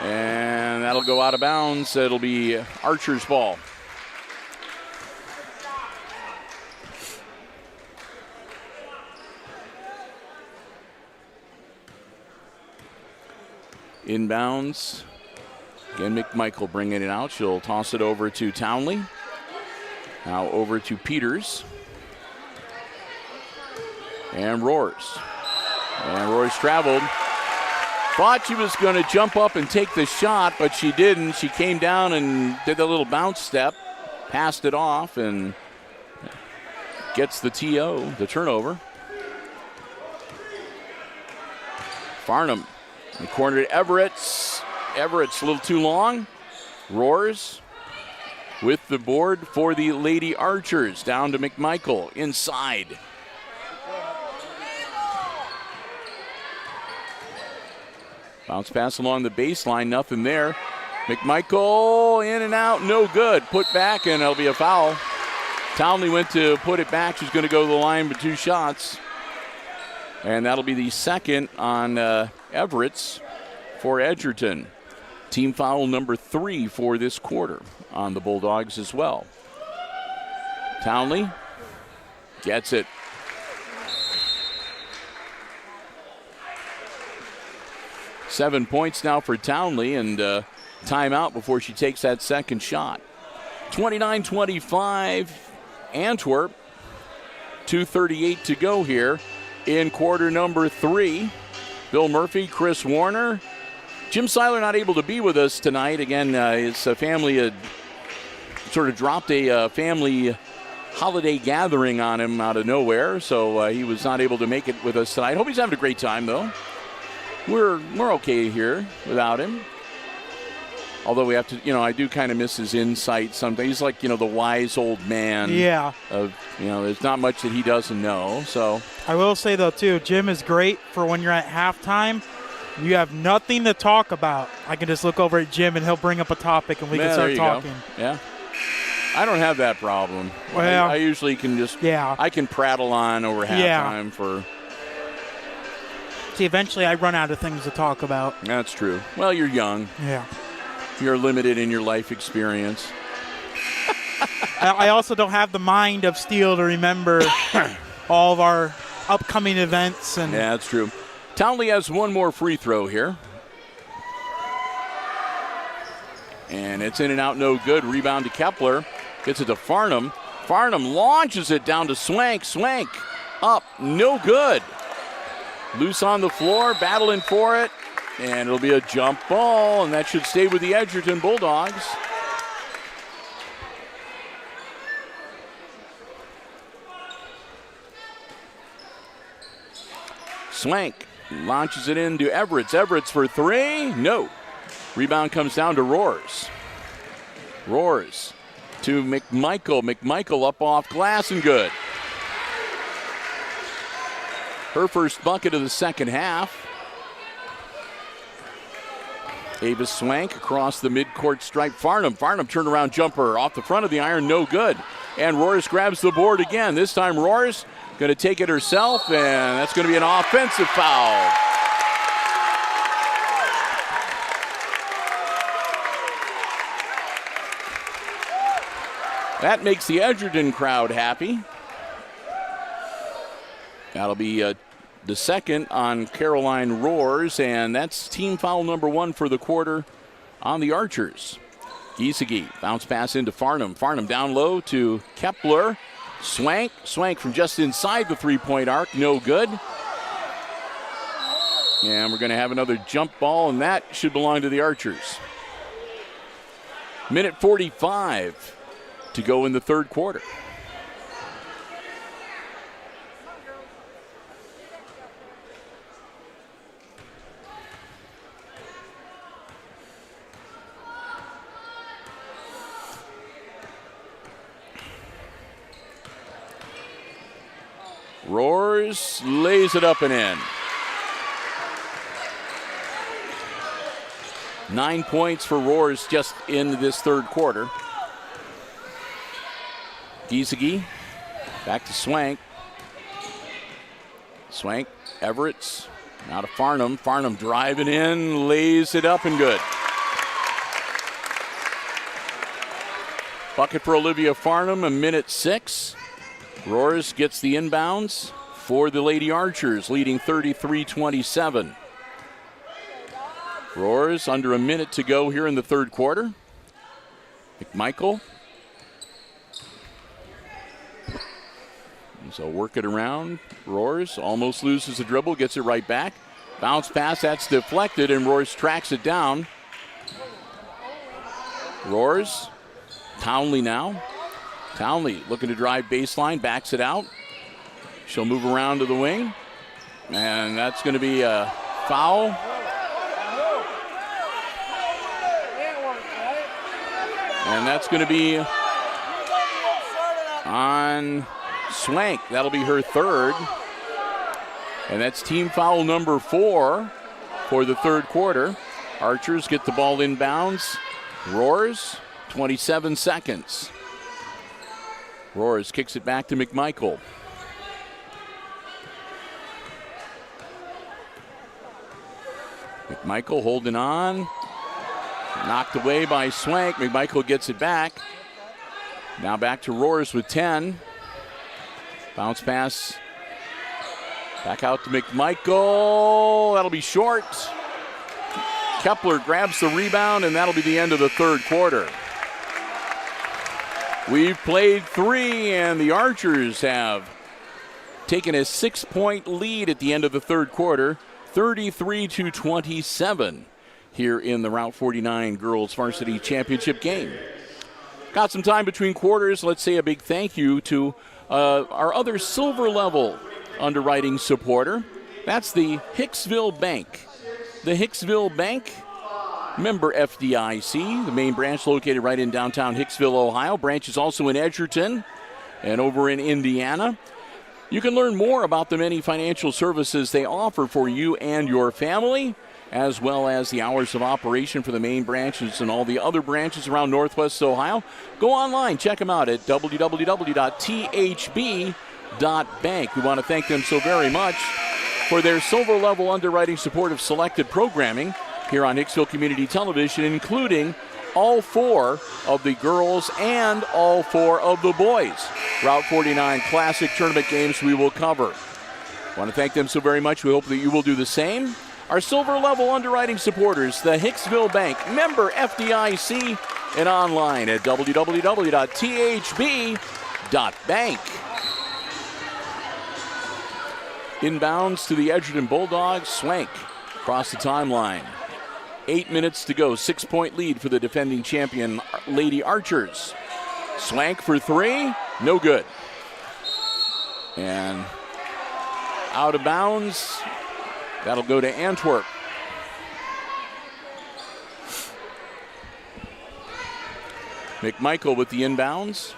And that'll go out of bounds. It'll be Archer's ball. Inbounds. Again, McMichael bringing it out. She'll toss it over to Townley. Now over to Peters. And Roars. And Roars traveled. Thought she was going to jump up and take the shot, but she didn't. She came down and did a little bounce step, passed it off, and gets the TO, the turnover. Farnham in the corner to Everett's. Everett's a little too long. Roars with the board for the Lady Archers. Down to McMichael inside. Bounce pass along the baseline, nothing there. McMichael in and out, no good. Put back, and it'll be a foul. Townley went to put it back. She's going to go to the line with 2 shots. And that'll be the second on Everett's for Edgerton. Team foul number 3 for this quarter on the Bulldogs as well. Townley gets it. Seven points now for Townley, and timeout before she takes that second shot. 29-25 Antwerp. 2:38 to go here in quarter number 3. Bill Murphy, Chris Warner. Jim Seiler not able to be with us tonight. Again, his family had sort of dropped a family holiday gathering on him out of nowhere, so he was not able to make it with us tonight. Hope he's having a great time, though. We're okay here without him. Although we have to, I do kind of miss his insight sometimes. He's like, the wise old man. Yeah. There's not much that he doesn't know. So I will say, though, too, Jim is great for when you're at halftime. You have nothing to talk about. I can just look over at Jim, and he'll bring up a topic, and we can start talking. Go. Yeah. I don't have that problem. Well, I usually can just, I can prattle on over halftime for. See, eventually I run out of things to talk about. That's true. Well, you're young. Yeah. You're limited in your life experience. I also don't have the mind of steel to remember all of our upcoming events. Yeah, that's true. Townley has one more free throw here. And it's in and out, no good. Rebound to Kepler. Gets it to Farnham. Farnham launches it down to Swank. Swank up, no good. Loose on the floor, battling for it. And it'll be a jump ball, and that should stay with the Edgerton Bulldogs. Swank launches it into Everett. Everett for 3. No. Rebound comes down to Roars. Roars to McMichael. McMichael up off glass and good. Her first bucket of the second half. Ava Swank across the midcourt stripe. Farnham turnaround jumper off the front of the iron, no good. And Roars grabs the board again. This time Roars going to take it herself, and that's going to be an offensive foul. That makes the Edgerton crowd happy. That'll be the second on Caroline Roars, and that's team foul number 1 for the quarter on the Archers. Giesecke, bounce pass into Farnham. Farnham down low to Kepler. Swank from just inside the three-point arc, no good. And we're going to have another jump ball, and that should belong to the Archers. Minute 45 to go in the third quarter. Roars lays it up and in. 9 points for Roars just in this third quarter. Giesecke back to Swank. Swank, Everett, now to Farnham. Farnham driving in, lays it up and good. Bucket for Olivia Farnham, a minute 6. Roars gets the inbounds for the Lady Archers, leading 33-27. Roars under a minute to go here in the third quarter. McMichael. So work it around. Roars almost loses the dribble, gets it right back. Bounce pass, that's deflected, and Roars tracks it down. Roars, Townley now. Townley looking to drive baseline, backs it out. She'll move around to the wing. And that's going to be a foul. And that's going to be on Swank. That'll be her third. And that's team foul number 4 for the third quarter. Archers get the ball inbounds. Roars, 27 seconds. Roars kicks it back to McMichael. McMichael holding on. Knocked away by Swank. McMichael gets it back. Now back to Roars with 10. Bounce pass. Back out to McMichael. That'll be short. Kepler grabs the rebound, and that'll be the end of the third quarter. We've played 3, and the Archers have taken a 6-point lead at the end of the third quarter, 33-27 here in the Route 49 Girls Varsity Championship game. Got some time between quarters. Let's say a big thank you to our other silver level underwriting supporter. That's the Hicksville Bank. The Hicksville Bank, member FDIC, the main branch located right in downtown Hicksville, Ohio. Branch is also in Edgerton and over in Indiana. You can learn more about the many financial services they offer for you and your family, as well as the hours of operation for the main branches and all the other branches around Northwest Ohio. Go online, check them out at www.thb.bank. We want to thank them so very much for their silver level underwriting support of selected programming here on Hicksville Community Television, including all 4 of the girls and all 4 of the boys Route 49 Classic Tournament games we will cover. Want to thank them so very much. We hope that you will do the same. Our silver level underwriting supporters, the Hicksville Bank, member FDIC, and online at www.thb.bank. Inbounds to the Edgerton Bulldogs. Swank across the timeline. 8 minutes to go. 6-point lead for the defending champion Lady Archers. Swank for 3. No good. And out of bounds. That'll go to Antwerp. McMichael with the inbounds.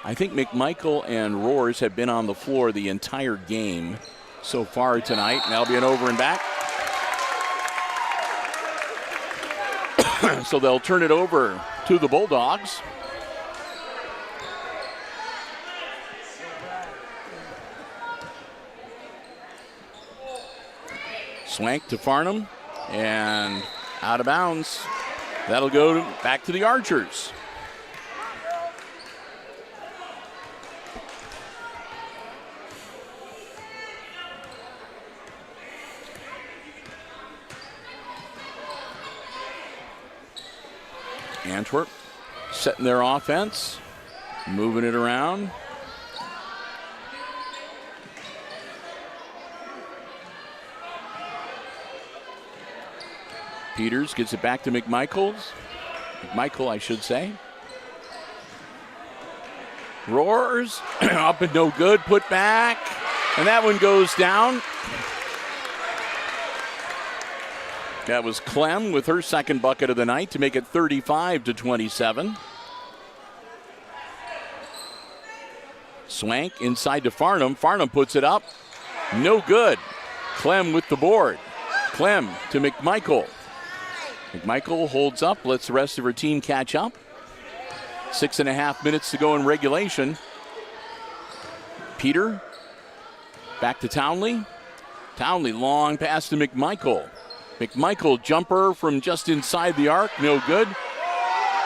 I think McMichael and Roars have been on the floor the entire game so far tonight. And that'll be an over and back. So they'll turn it over to the Bulldogs. Swank to Farnham and out of bounds. That'll go back to the Archers. Antwerp setting their offense, moving it around. Peters gets it back to McMichael, I should say. Roars, up and no good, put back, and that one goes down. That was Clem with her second bucket of the night to make it 35-27. Swank inside to Farnham. Farnham puts it up. No good. Clem with the board. Clem to McMichael. McMichael holds up, lets the rest of her team catch up. 6.5 minutes to go in regulation. Peter back to Townley. Townley, long pass to McMichael. McMichael jumper from just inside the arc, no good.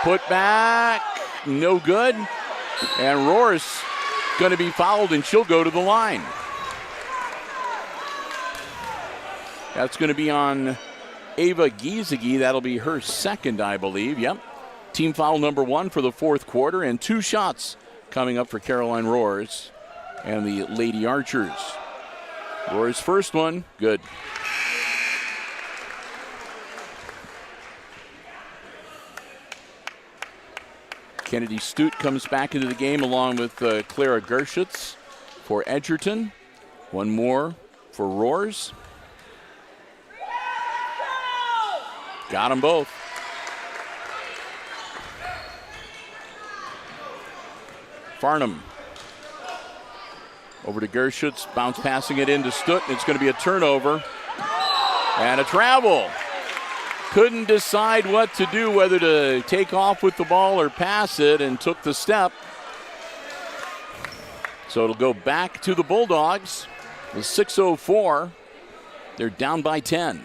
Put back, no good. And Roars going to be fouled, and she'll go to the line. That's going to be on Ava Giesecke. That'll be her second, I believe. Yep. Team foul number 1 for the fourth quarter, and 2 shots coming up for Caroline Roars and the Lady Archers. Roars' first one, good. Kennedy Stute comes back into the game along with Clara Gershutz for Edgerton. One more for Roars. Got them both. Farnham over to Gershutz, bounce passing it into Stute, and it's going to be a turnover and a travel. Couldn't decide what to do, whether to take off with the ball or pass it, and took the step. So it'll go back to the Bulldogs with 6:04 They're down by 10.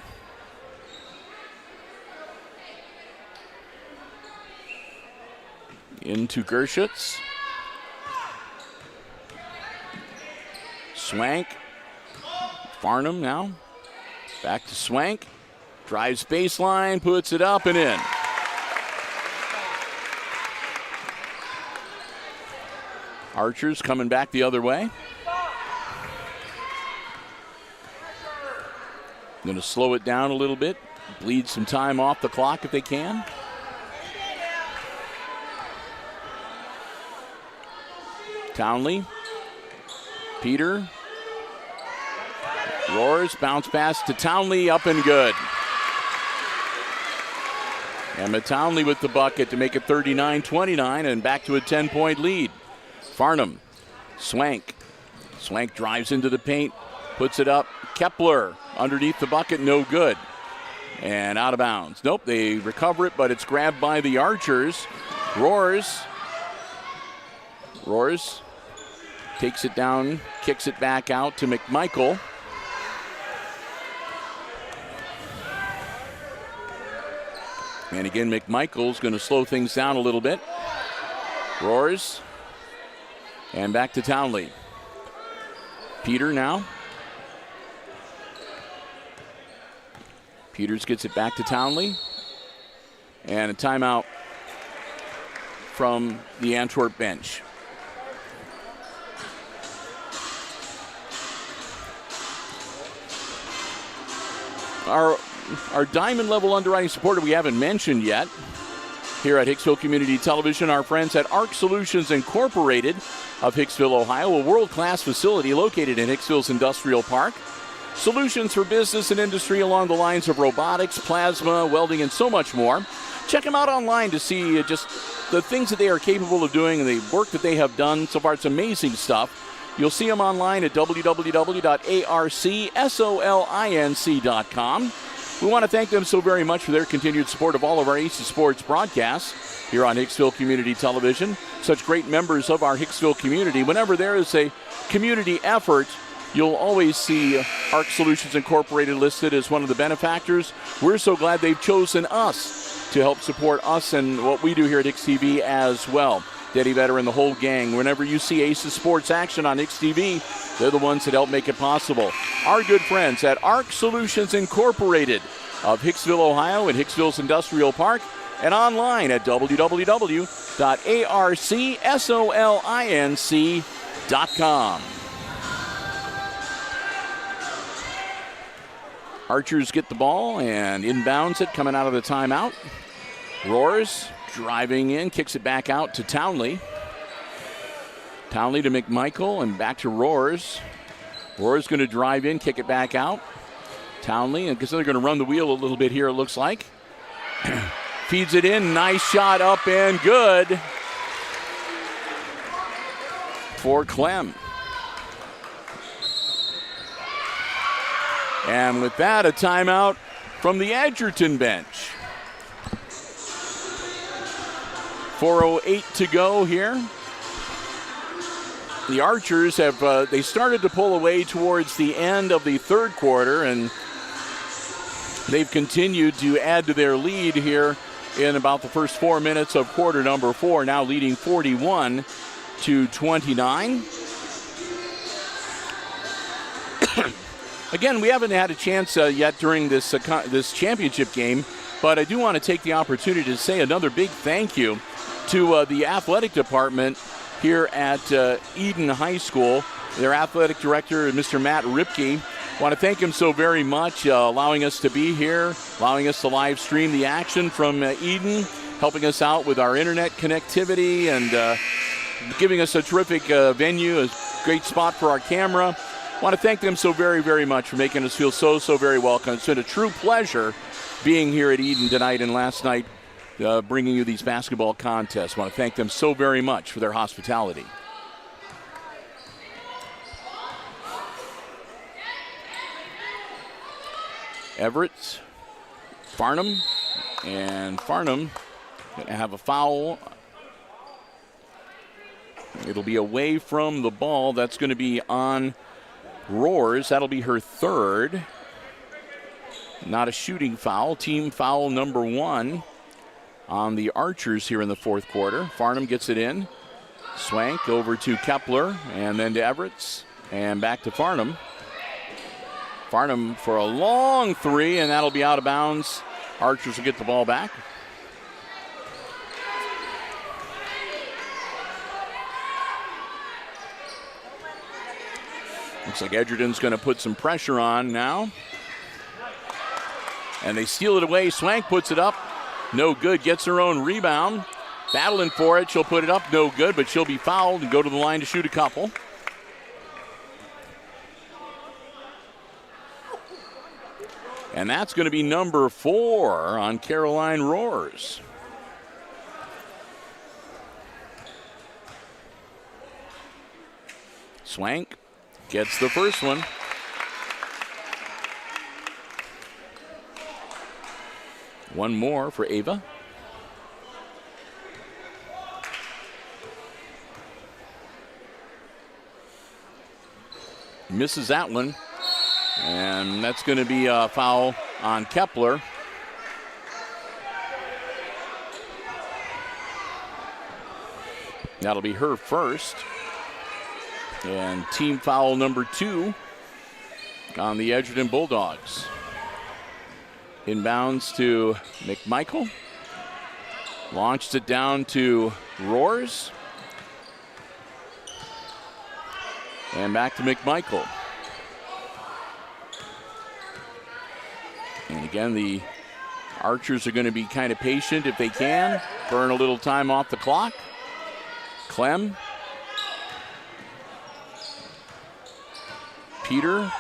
Into Gershutz. Swank. Farnham now. Back to Swank. Drives baseline, puts it up and in. Archers coming back the other way. Going to slow it down a little bit. Bleed some time off the clock if they can. Townley. Peter. Roars, bounce pass to Townley, up and good. Emma Townley with the bucket to make it 39-29 and back to a 10-point lead. Farnham, Swank. Swank drives into the paint, puts it up. Kepler underneath the bucket, no good. And out of bounds. Nope, they recover it, but it's grabbed by the Archers. Roars takes it down, kicks it back out to McMichael. And again, McMichael's going to slow things down a little bit. Roars. And back to Townley. Peter now. Peters gets it back to Townley. And a timeout from the Antwerp bench. Our diamond level underwriting supporter we haven't mentioned yet here at Hicksville Community Television, our friends at ARC Solutions Incorporated of Hicksville, Ohio, a world-class facility located in Hicksville's Industrial Park. Solutions for business and industry along the lines of robotics, plasma, welding, and so much more. Check them out online to see just the things that they are capable of doing and the work that they have done. So far, it's amazing stuff. You'll see them online at www.arcsolinc.com. We want to thank them so very much for their continued support of all of our AC Sports broadcasts here on Hicksville Community Television. Such great members of our Hicksville community. Whenever there is a community effort, you'll always see ARC Solutions Incorporated listed as one of the benefactors. We're so glad they've chosen us to help support us and what we do here at HIX-TV as well. Daddy Vetter and the whole gang. Whenever you see Aces Sports action on HIX-TV, they're the ones that help make it possible. Our good friends at ARC Solutions Incorporated of Hicksville, Ohio, and Hicksville's Industrial Park, and online at www.arcsolinc.com. Archers get the ball and inbounds it coming out of the timeout. Roars. Driving in, kicks it back out to Townley. Townley to McMichael and back to Roars. Roars going to drive in, kick it back out. Townley, and because they're going to run the wheel a little bit here, it looks like. Feeds it in, nice shot up and good for Clem. And with that, a timeout from the Edgerton bench. 4:08 to go here. The Archers have they started to pull away towards the end of the third quarter, and they've continued to add to their lead here in about the first 4 minutes of quarter number 4, now leading 41-29. Again, we haven't had a chance yet during this championship game, but I do want to take the opportunity to say another big thank you to the athletic department here at Edon High School. Their athletic director, Mr. Matt Ripke. Want to thank him so very much, allowing us to be here, allowing us to live stream the action from Edon, helping us out with our internet connectivity, and giving us a terrific venue, a great spot for our camera. Want to thank them so very, very much for making us feel so very welcome. It's been a true pleasure being here at Edon tonight and last night, bringing you these basketball contests. I want to thank them so very much for their hospitality. Everett, Farnham, and Farnham going to have a foul. It'll be away from the ball. That's going to be on Roars. That'll be her third. Not a shooting foul. Team foul number 1 on the Archers here in the fourth quarter. Farnham gets it in. Swank over to Kepler and then to Everetts and back to Farnham. Farnham for a long 3, and that'll be out of bounds. Archers will get the ball back. Looks like Edgerton's going to put some pressure on now. And they steal it away. Swank puts it up. No good. Gets her own rebound. Battling for it. She'll put it up. No good, but she'll be fouled and go to the line to shoot a couple. And that's going to be number 4 on Caroline Roars. Swank gets the first one. One more for Ava. Misses that one. And that's going to be a foul on Kepler. That'll be her first. And team foul number 2 on the Edgerton Bulldogs. Inbounds to McMichael. Launched it down to Roars. And back to McMichael. And again, the Archers are going to be kind of patient if they can. Burn a little time off the clock. Clem. Peter.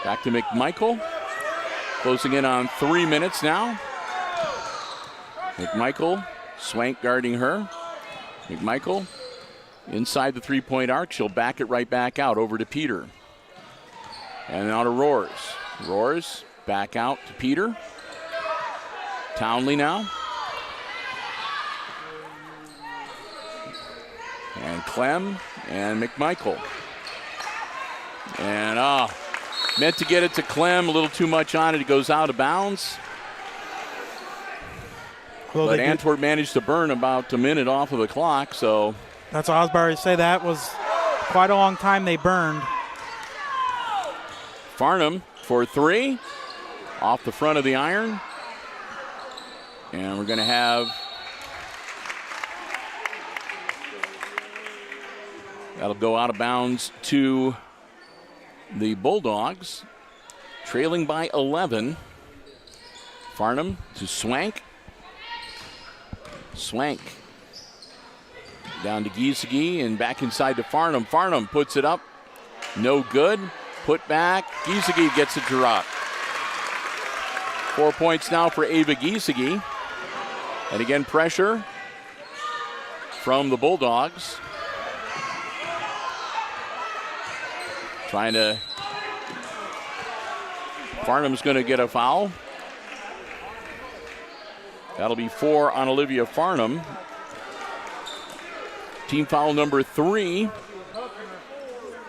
Back to McMichael. Closing in on 3 minutes now. McMichael. Swank guarding her. McMichael inside the three-point arc. She'll back it right back out over to Peter. And now to Roars. Roars. Back out to Peter. Townley now. And Clem and McMichael. And meant to get it to Clem. A little too much on it. It goes out of bounds. Well, but Antwerp managed to burn about a minute off of the clock. So that's what I was about to say. That was quite a long time they burned. Farnham for 3. Off the front of the iron. And we're going to have that'll go out of bounds to the Bulldogs, trailing by 11. Farnham to Swank. Swank down to Giesecke and back inside to Farnham. Farnham puts it up. No good. Put back. Giesecke gets it to drop. 4 points now for Ava Giesecke. And again, pressure from the Bulldogs. Farnham's going to get a foul. That'll be 4 on Olivia Farnham. Team foul number 3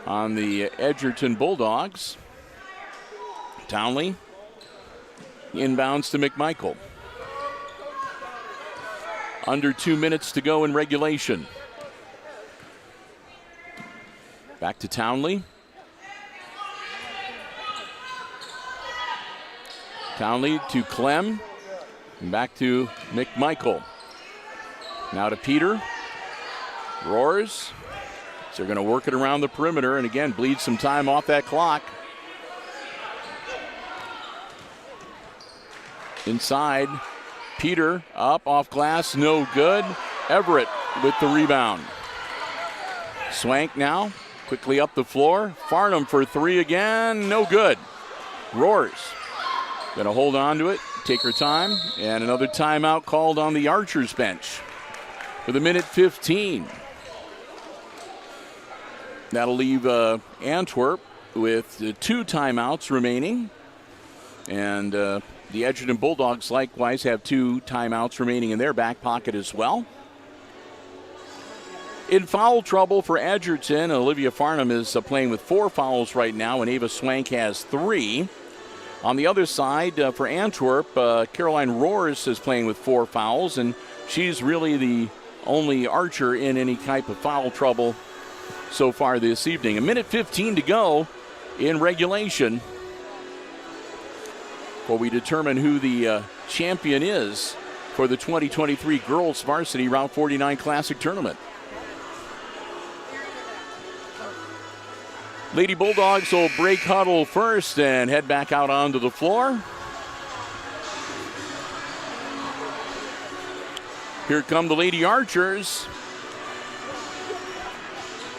on the Edgerton Bulldogs. Townley. Inbounds to McMichael. Under 2 minutes to go in regulation. Back to Townley. Townley to Clem. And back to McMichael. Now to Peter. Roars. So they're going to work it around the perimeter and again bleed some time off that clock. Inside, Peter up off glass, no good. Everett with the rebound. Swank now, quickly up the floor. Farnham for 3 again, no good. Roars, gonna hold on to it, take her time, and another timeout called on the Archers bench with 1:15. That'll leave Antwerp with 2 timeouts remaining, and the Edgerton Bulldogs likewise have 2 timeouts remaining in their back pocket as well. In foul trouble for Edgerton, Olivia Farnham is playing with 4 fouls right now, and Ava Swank has 3. On the other side, for Antwerp, Caroline Roars is playing with 4 fouls, and she's really the only archer in any type of foul trouble so far this evening. 1:15 to go in regulation before we determine who the champion is for the 2023 Girls Varsity Route 49 Classic Tournament. Lady Bulldogs will break huddle first and head back out onto the floor. Here come the Lady Archers.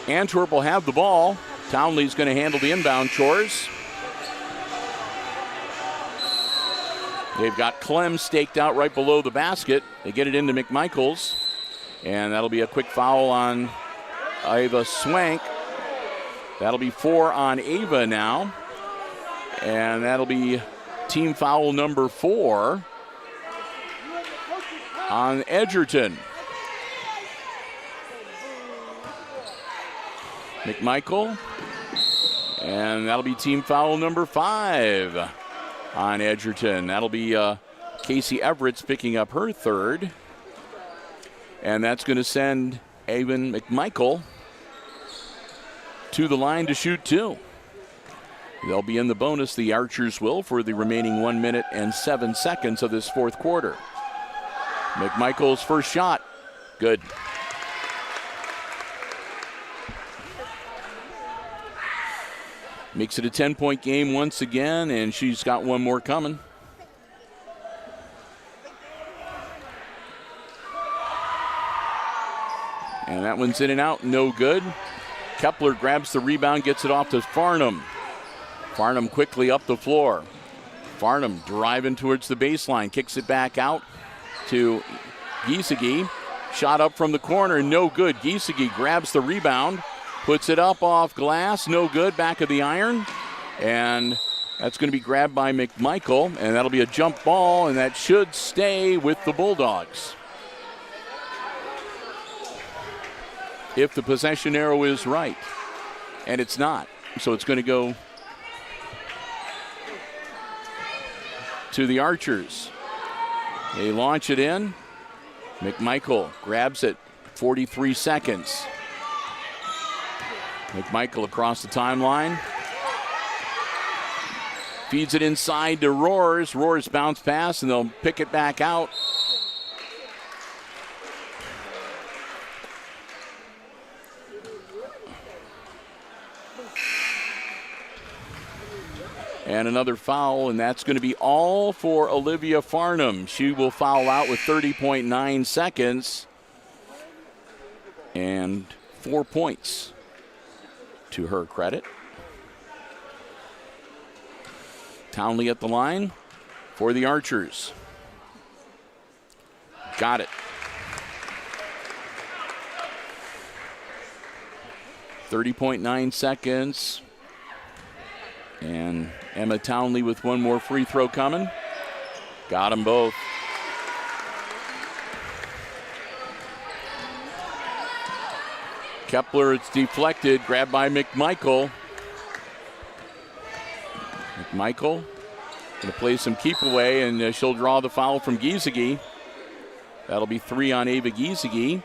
Antwerp will have the ball. Townley's going to handle the inbound chores. They've got Clem staked out right below the basket. They get it into McMichaels. And that'll be a quick foul on Ava Swank. That'll be 4 on Ava now. And that'll be team foul number 4 on Edgerton. McMichael. And that'll be team foul number 5 on Edgerton. That'll be Casey Everett's picking up her 3rd. And that's going to send Avon McMichael to the line to shoot 2. They'll be in the bonus, the Archers will, for the remaining 1 minute and 7 seconds of this 4th quarter. McMichael's first shot, good. Makes it a 10-point game once again, and she's got one more coming. And that one's in and out, no good. Kepler grabs the rebound, gets it off to Farnham. Farnham quickly up the floor. Farnham driving towards the baseline, kicks it back out to Giesecke. Shot up from the corner, no good. Giesecke grabs the rebound, puts it up off glass, no good, back of the iron. And that's going to be grabbed by McMichael, and that'll be a jump ball, and that should stay with the Bulldogs. If the possession arrow is right, and it's not. So it's going to go to the Archers. They launch it in. McMichael grabs it, 43 seconds. McMichael across the timeline. Feeds it inside to Roars. Roars bounce pass, and they'll pick it back out. And another foul, and that's going to be all for Olivia Farnham. She will foul out with 30.9 seconds. And 4 points to her credit. Townley at the line for the Archers. Got it. 30.9 seconds. And Emma Townley with one more free throw coming. Got them both. Kepler, it's deflected, grabbed by McMichael. McMichael going to play some keep away, and she'll draw the foul from Giesecke. That'll be 3 on Ava Giesecke.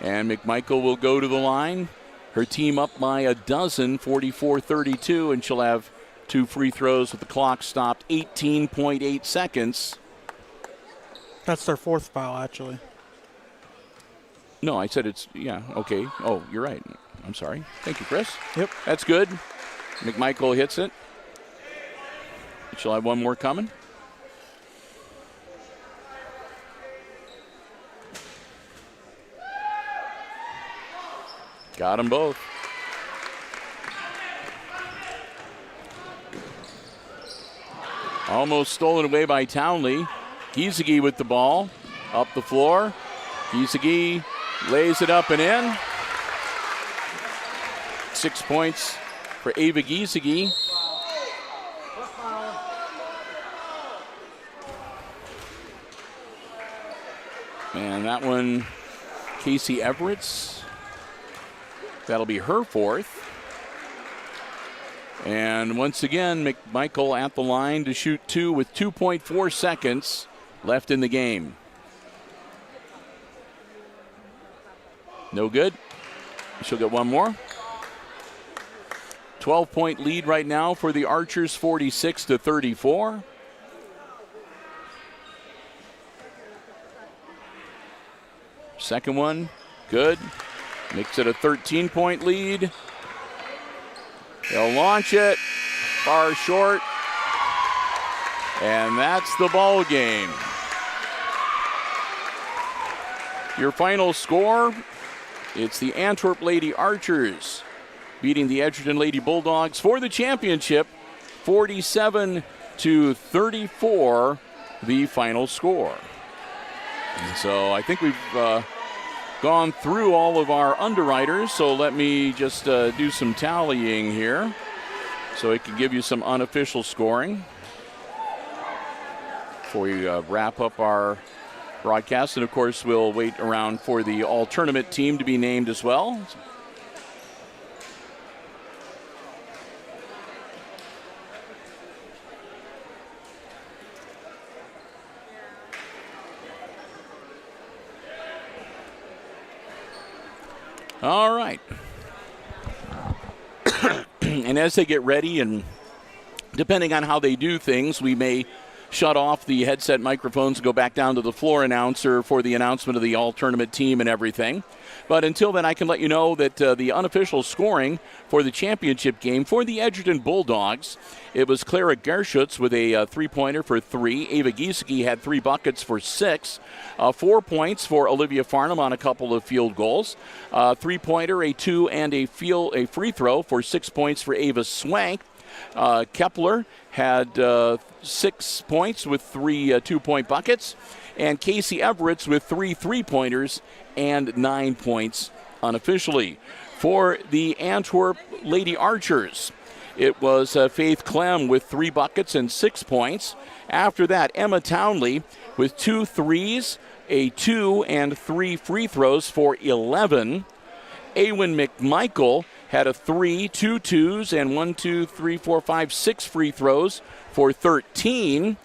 And McMichael will go to the line. Her team up by a dozen, 44-32, and she'll have 2 free throws with the clock stopped, 18.8 seconds. That's their 4th foul, actually. No, I said it's, yeah, okay. Oh, you're right. I'm sorry. Thank you, Chris. Yep. That's good. McMichael hits it. She'll have one more coming. Got them both. Almost stolen away by Townley. Giesecke with the ball. Up the floor. Giesecke lays it up and in. 6 points for Ava Giesecke. And that one, Casey Everett's. That'll be her 4th. And once again, McMichael at the line to shoot 2 with 2.4 seconds left in the game. No good. She'll get one more. 12-point lead right now for the Archers, 46-34. Second one, good. Makes it a 13-point lead. They'll launch it, far short, and that's the ball game. Your final score, it's the Antwerp Lady Archers beating the Edgerton Lady Bulldogs for the championship, 47-34, the final score. And so I think we've gone through all of our underwriters, so let me just do some tallying here so I can give you some unofficial scoring before we wrap up our broadcast. And of course, we'll wait around for the all-tournament team to be named as well. All right. And as they get ready, and depending on how they do things, we may shut off the headset microphones and go back down to the floor announcer for the announcement of the all-tournament team and everything. But until then, I can let you know that the unofficial scoring for the championship game for the Edgerton Bulldogs, it was Clara Gerschutz with a three-pointer for 3. Ava Giesecke had 3 buckets for 6. 4 points for Olivia Farnham on a couple of field goals. 3-pointer, a 2, and a free throw for 6 points for Ava Swank. Kepler had 6 points with 3 2-point buckets. And Casey Everett with 3 3-pointers and 9 points unofficially. For the Antwerp Lady Archers, it was Faith Clem with 3 buckets and 6 points. After that, Emma Townley with 2 threes, a 2, and 3 free throws for 11. Awen McMichael had a 3, 2 twos, and 1, 2, 3, 4, 5, 6 free throws for 13.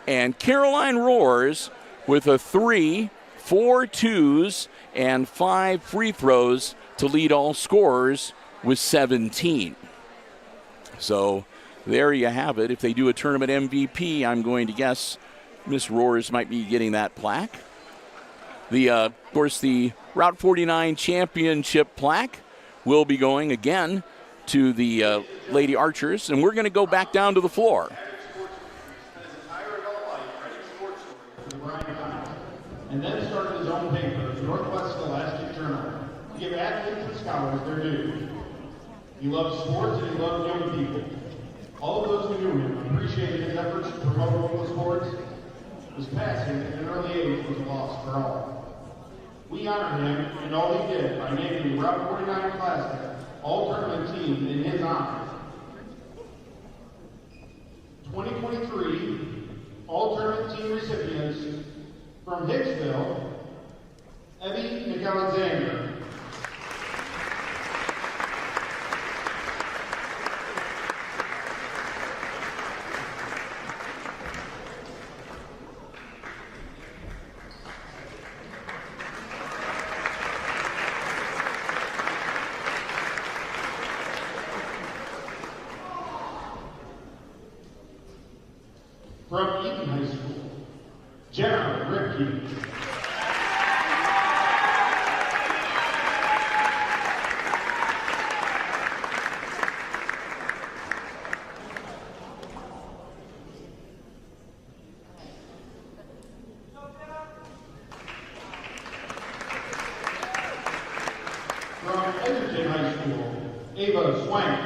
And Caroline Roars with a 3, 4 twos, and 5 free throws to lead all scorers with 17. So there you have it. If they do a tournament MVP, I'm going to guess Miss Roars might be getting that plaque. Of course, the Route 49 championship plaque will be going again to the Lady Archers, and we're going to go back down to the floor. And then started his own paper, the Northwest Scholastic Journal, to give athletes and scholars their due. He loved sports and he loved young people. All of those who knew him appreciated his efforts to promote local sports. His passing at an early age was a loss for all. We honor him and all he did by naming the Route 49 Classic all-tournament team in his honor. 2023 all-tournament team recipients from Hicksville, Evie McAlexander. From Edon High School, Jenna Ripke. From Edgerton High School, Ava Swank.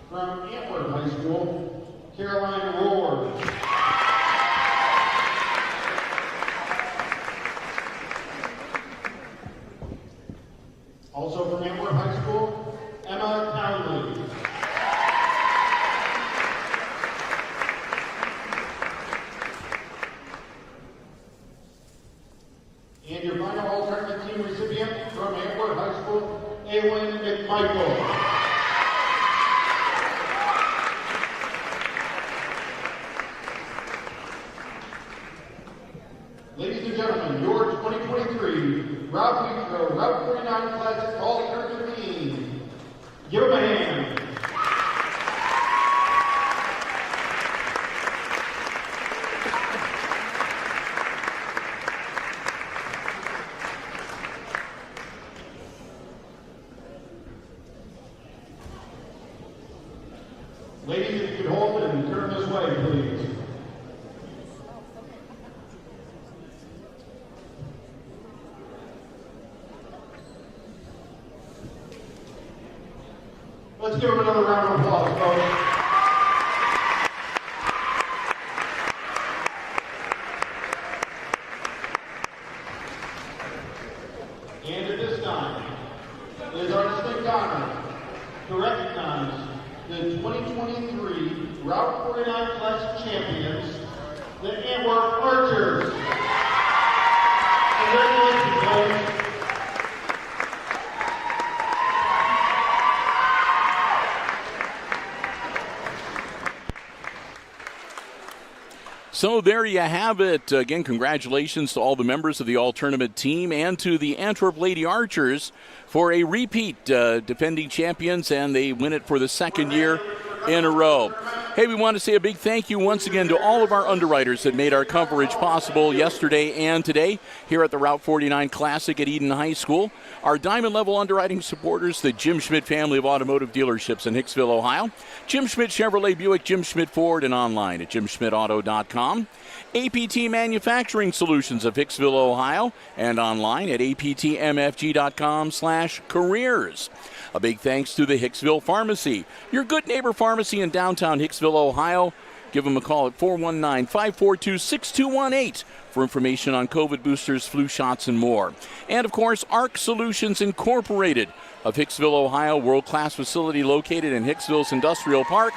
From Antwerp High School, Caroline Roars. Ohio, Route 49 Classic All-Tournament team. Give them a hand. Ladies, if you could hold it and turn this way, please. Let's give them another round of applause, folks. And at this time, it is our distinct honor to recognize the 2023 Route 49 Classic champions, the Antwerp Archers. Congratulations, boys. So there you have it. Again, congratulations to all the members of the all-tournament team and to the Antwerp Lady Archers for a repeat defending champions, and they win it for the second year in a row. Hey, we want to say a big thank you once again to all of our underwriters that made our coverage possible yesterday and today here at the Route 49 Classic at Edon High School. Our diamond level underwriting supporters, the Jim Schmidt family of automotive dealerships in Hicksville, Ohio. Jim Schmidt Chevrolet Buick, Jim Schmidt Ford, and online at jimschmidtauto.com. APT Manufacturing Solutions of Hicksville, Ohio, and online at aptmfg.com/careers. A big thanks to the Hicksville Pharmacy, your good neighbor pharmacy in downtown Hicksville, Ohio. Give them a call at 419-542-6218 for information on COVID boosters, flu shots, and more. And, of course, ARC Solutions Incorporated of Hicksville, Ohio, world-class facility located in Hicksville's Industrial Park,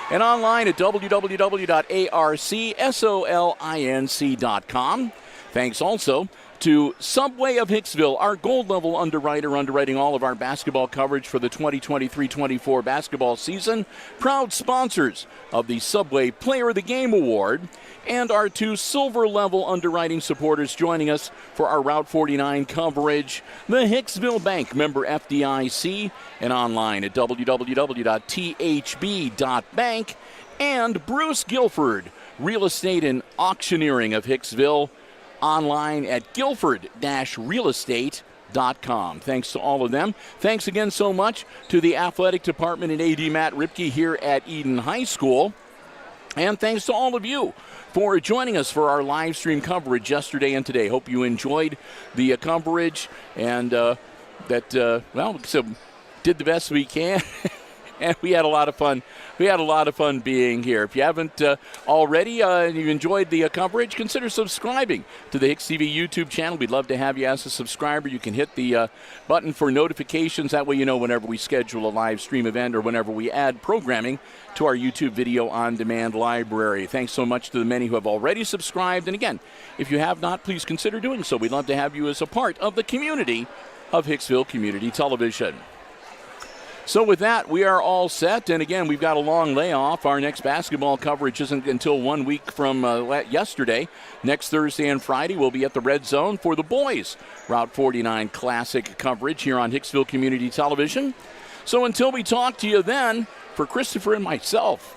and online at www.arcsolinc.com. Thanks also to Subway of Hicksville, our gold level underwriter, underwriting all of our basketball coverage for the 2023-24 basketball season. Proud sponsors of the Subway Player of the Game Award, and our two silver level underwriting supporters joining us for our Route 49 coverage, the Hicksville Bank, member FDIC, and online at www.thb.bank, and Bruce Guilford, real estate and auctioneering of Hicksville, online at guilford-realestate.com. Thanks to all of them. Thanks again so much to the athletic department and AD Matt Ripke here at Edon High School. And thanks to all of you for joining us for our live stream coverage yesterday and today. Hope you enjoyed the coverage and did the best we can. And we had a lot of fun. We had a lot of fun being here. If you haven't already and you enjoyed the coverage, consider subscribing to the HIX-TV YouTube channel. We'd love to have you as a subscriber. You can hit the button for notifications. That way you know whenever we schedule a live stream event or whenever we add programming to our YouTube video on demand library. Thanks so much to the many who have already subscribed. And again, if you have not, please consider doing so. We'd love to have you as a part of the community of Hicksville Community Television. So with that, we are all set. And again, we've got a long layoff. Our next basketball coverage isn't until 1 week from yesterday. Next Thursday and Friday, we'll be at the Red Zone for the boys' Route 49 Classic coverage here on Hicksville Community Television. So until we talk to you then, for Christopher and myself,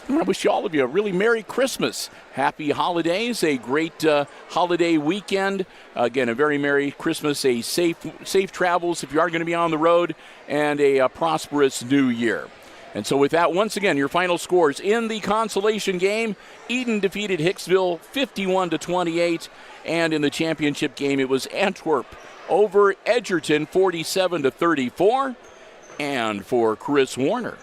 I want to wish all of you a really Merry Christmas. Happy holidays, a great holiday weekend. Again, a very Merry Christmas, a safe travels if you are going to be on the road, and a prosperous new year. And so with that, once again, your final scores in the consolation game. Edon defeated Hicksville 51-28, and in the championship game, it was Antwerp over Edgerton 47-34. And for Chris Warner,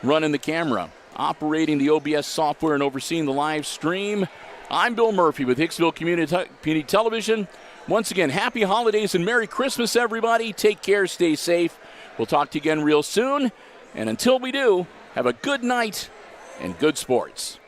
running the camera, operating the OBS software, and overseeing the live stream, I'm Bill Murphy with Hicksville Community Television. Once again, happy holidays and Merry Christmas, everybody. Take care, stay safe. We'll talk to you again real soon. And until we do, have a good night and good sports.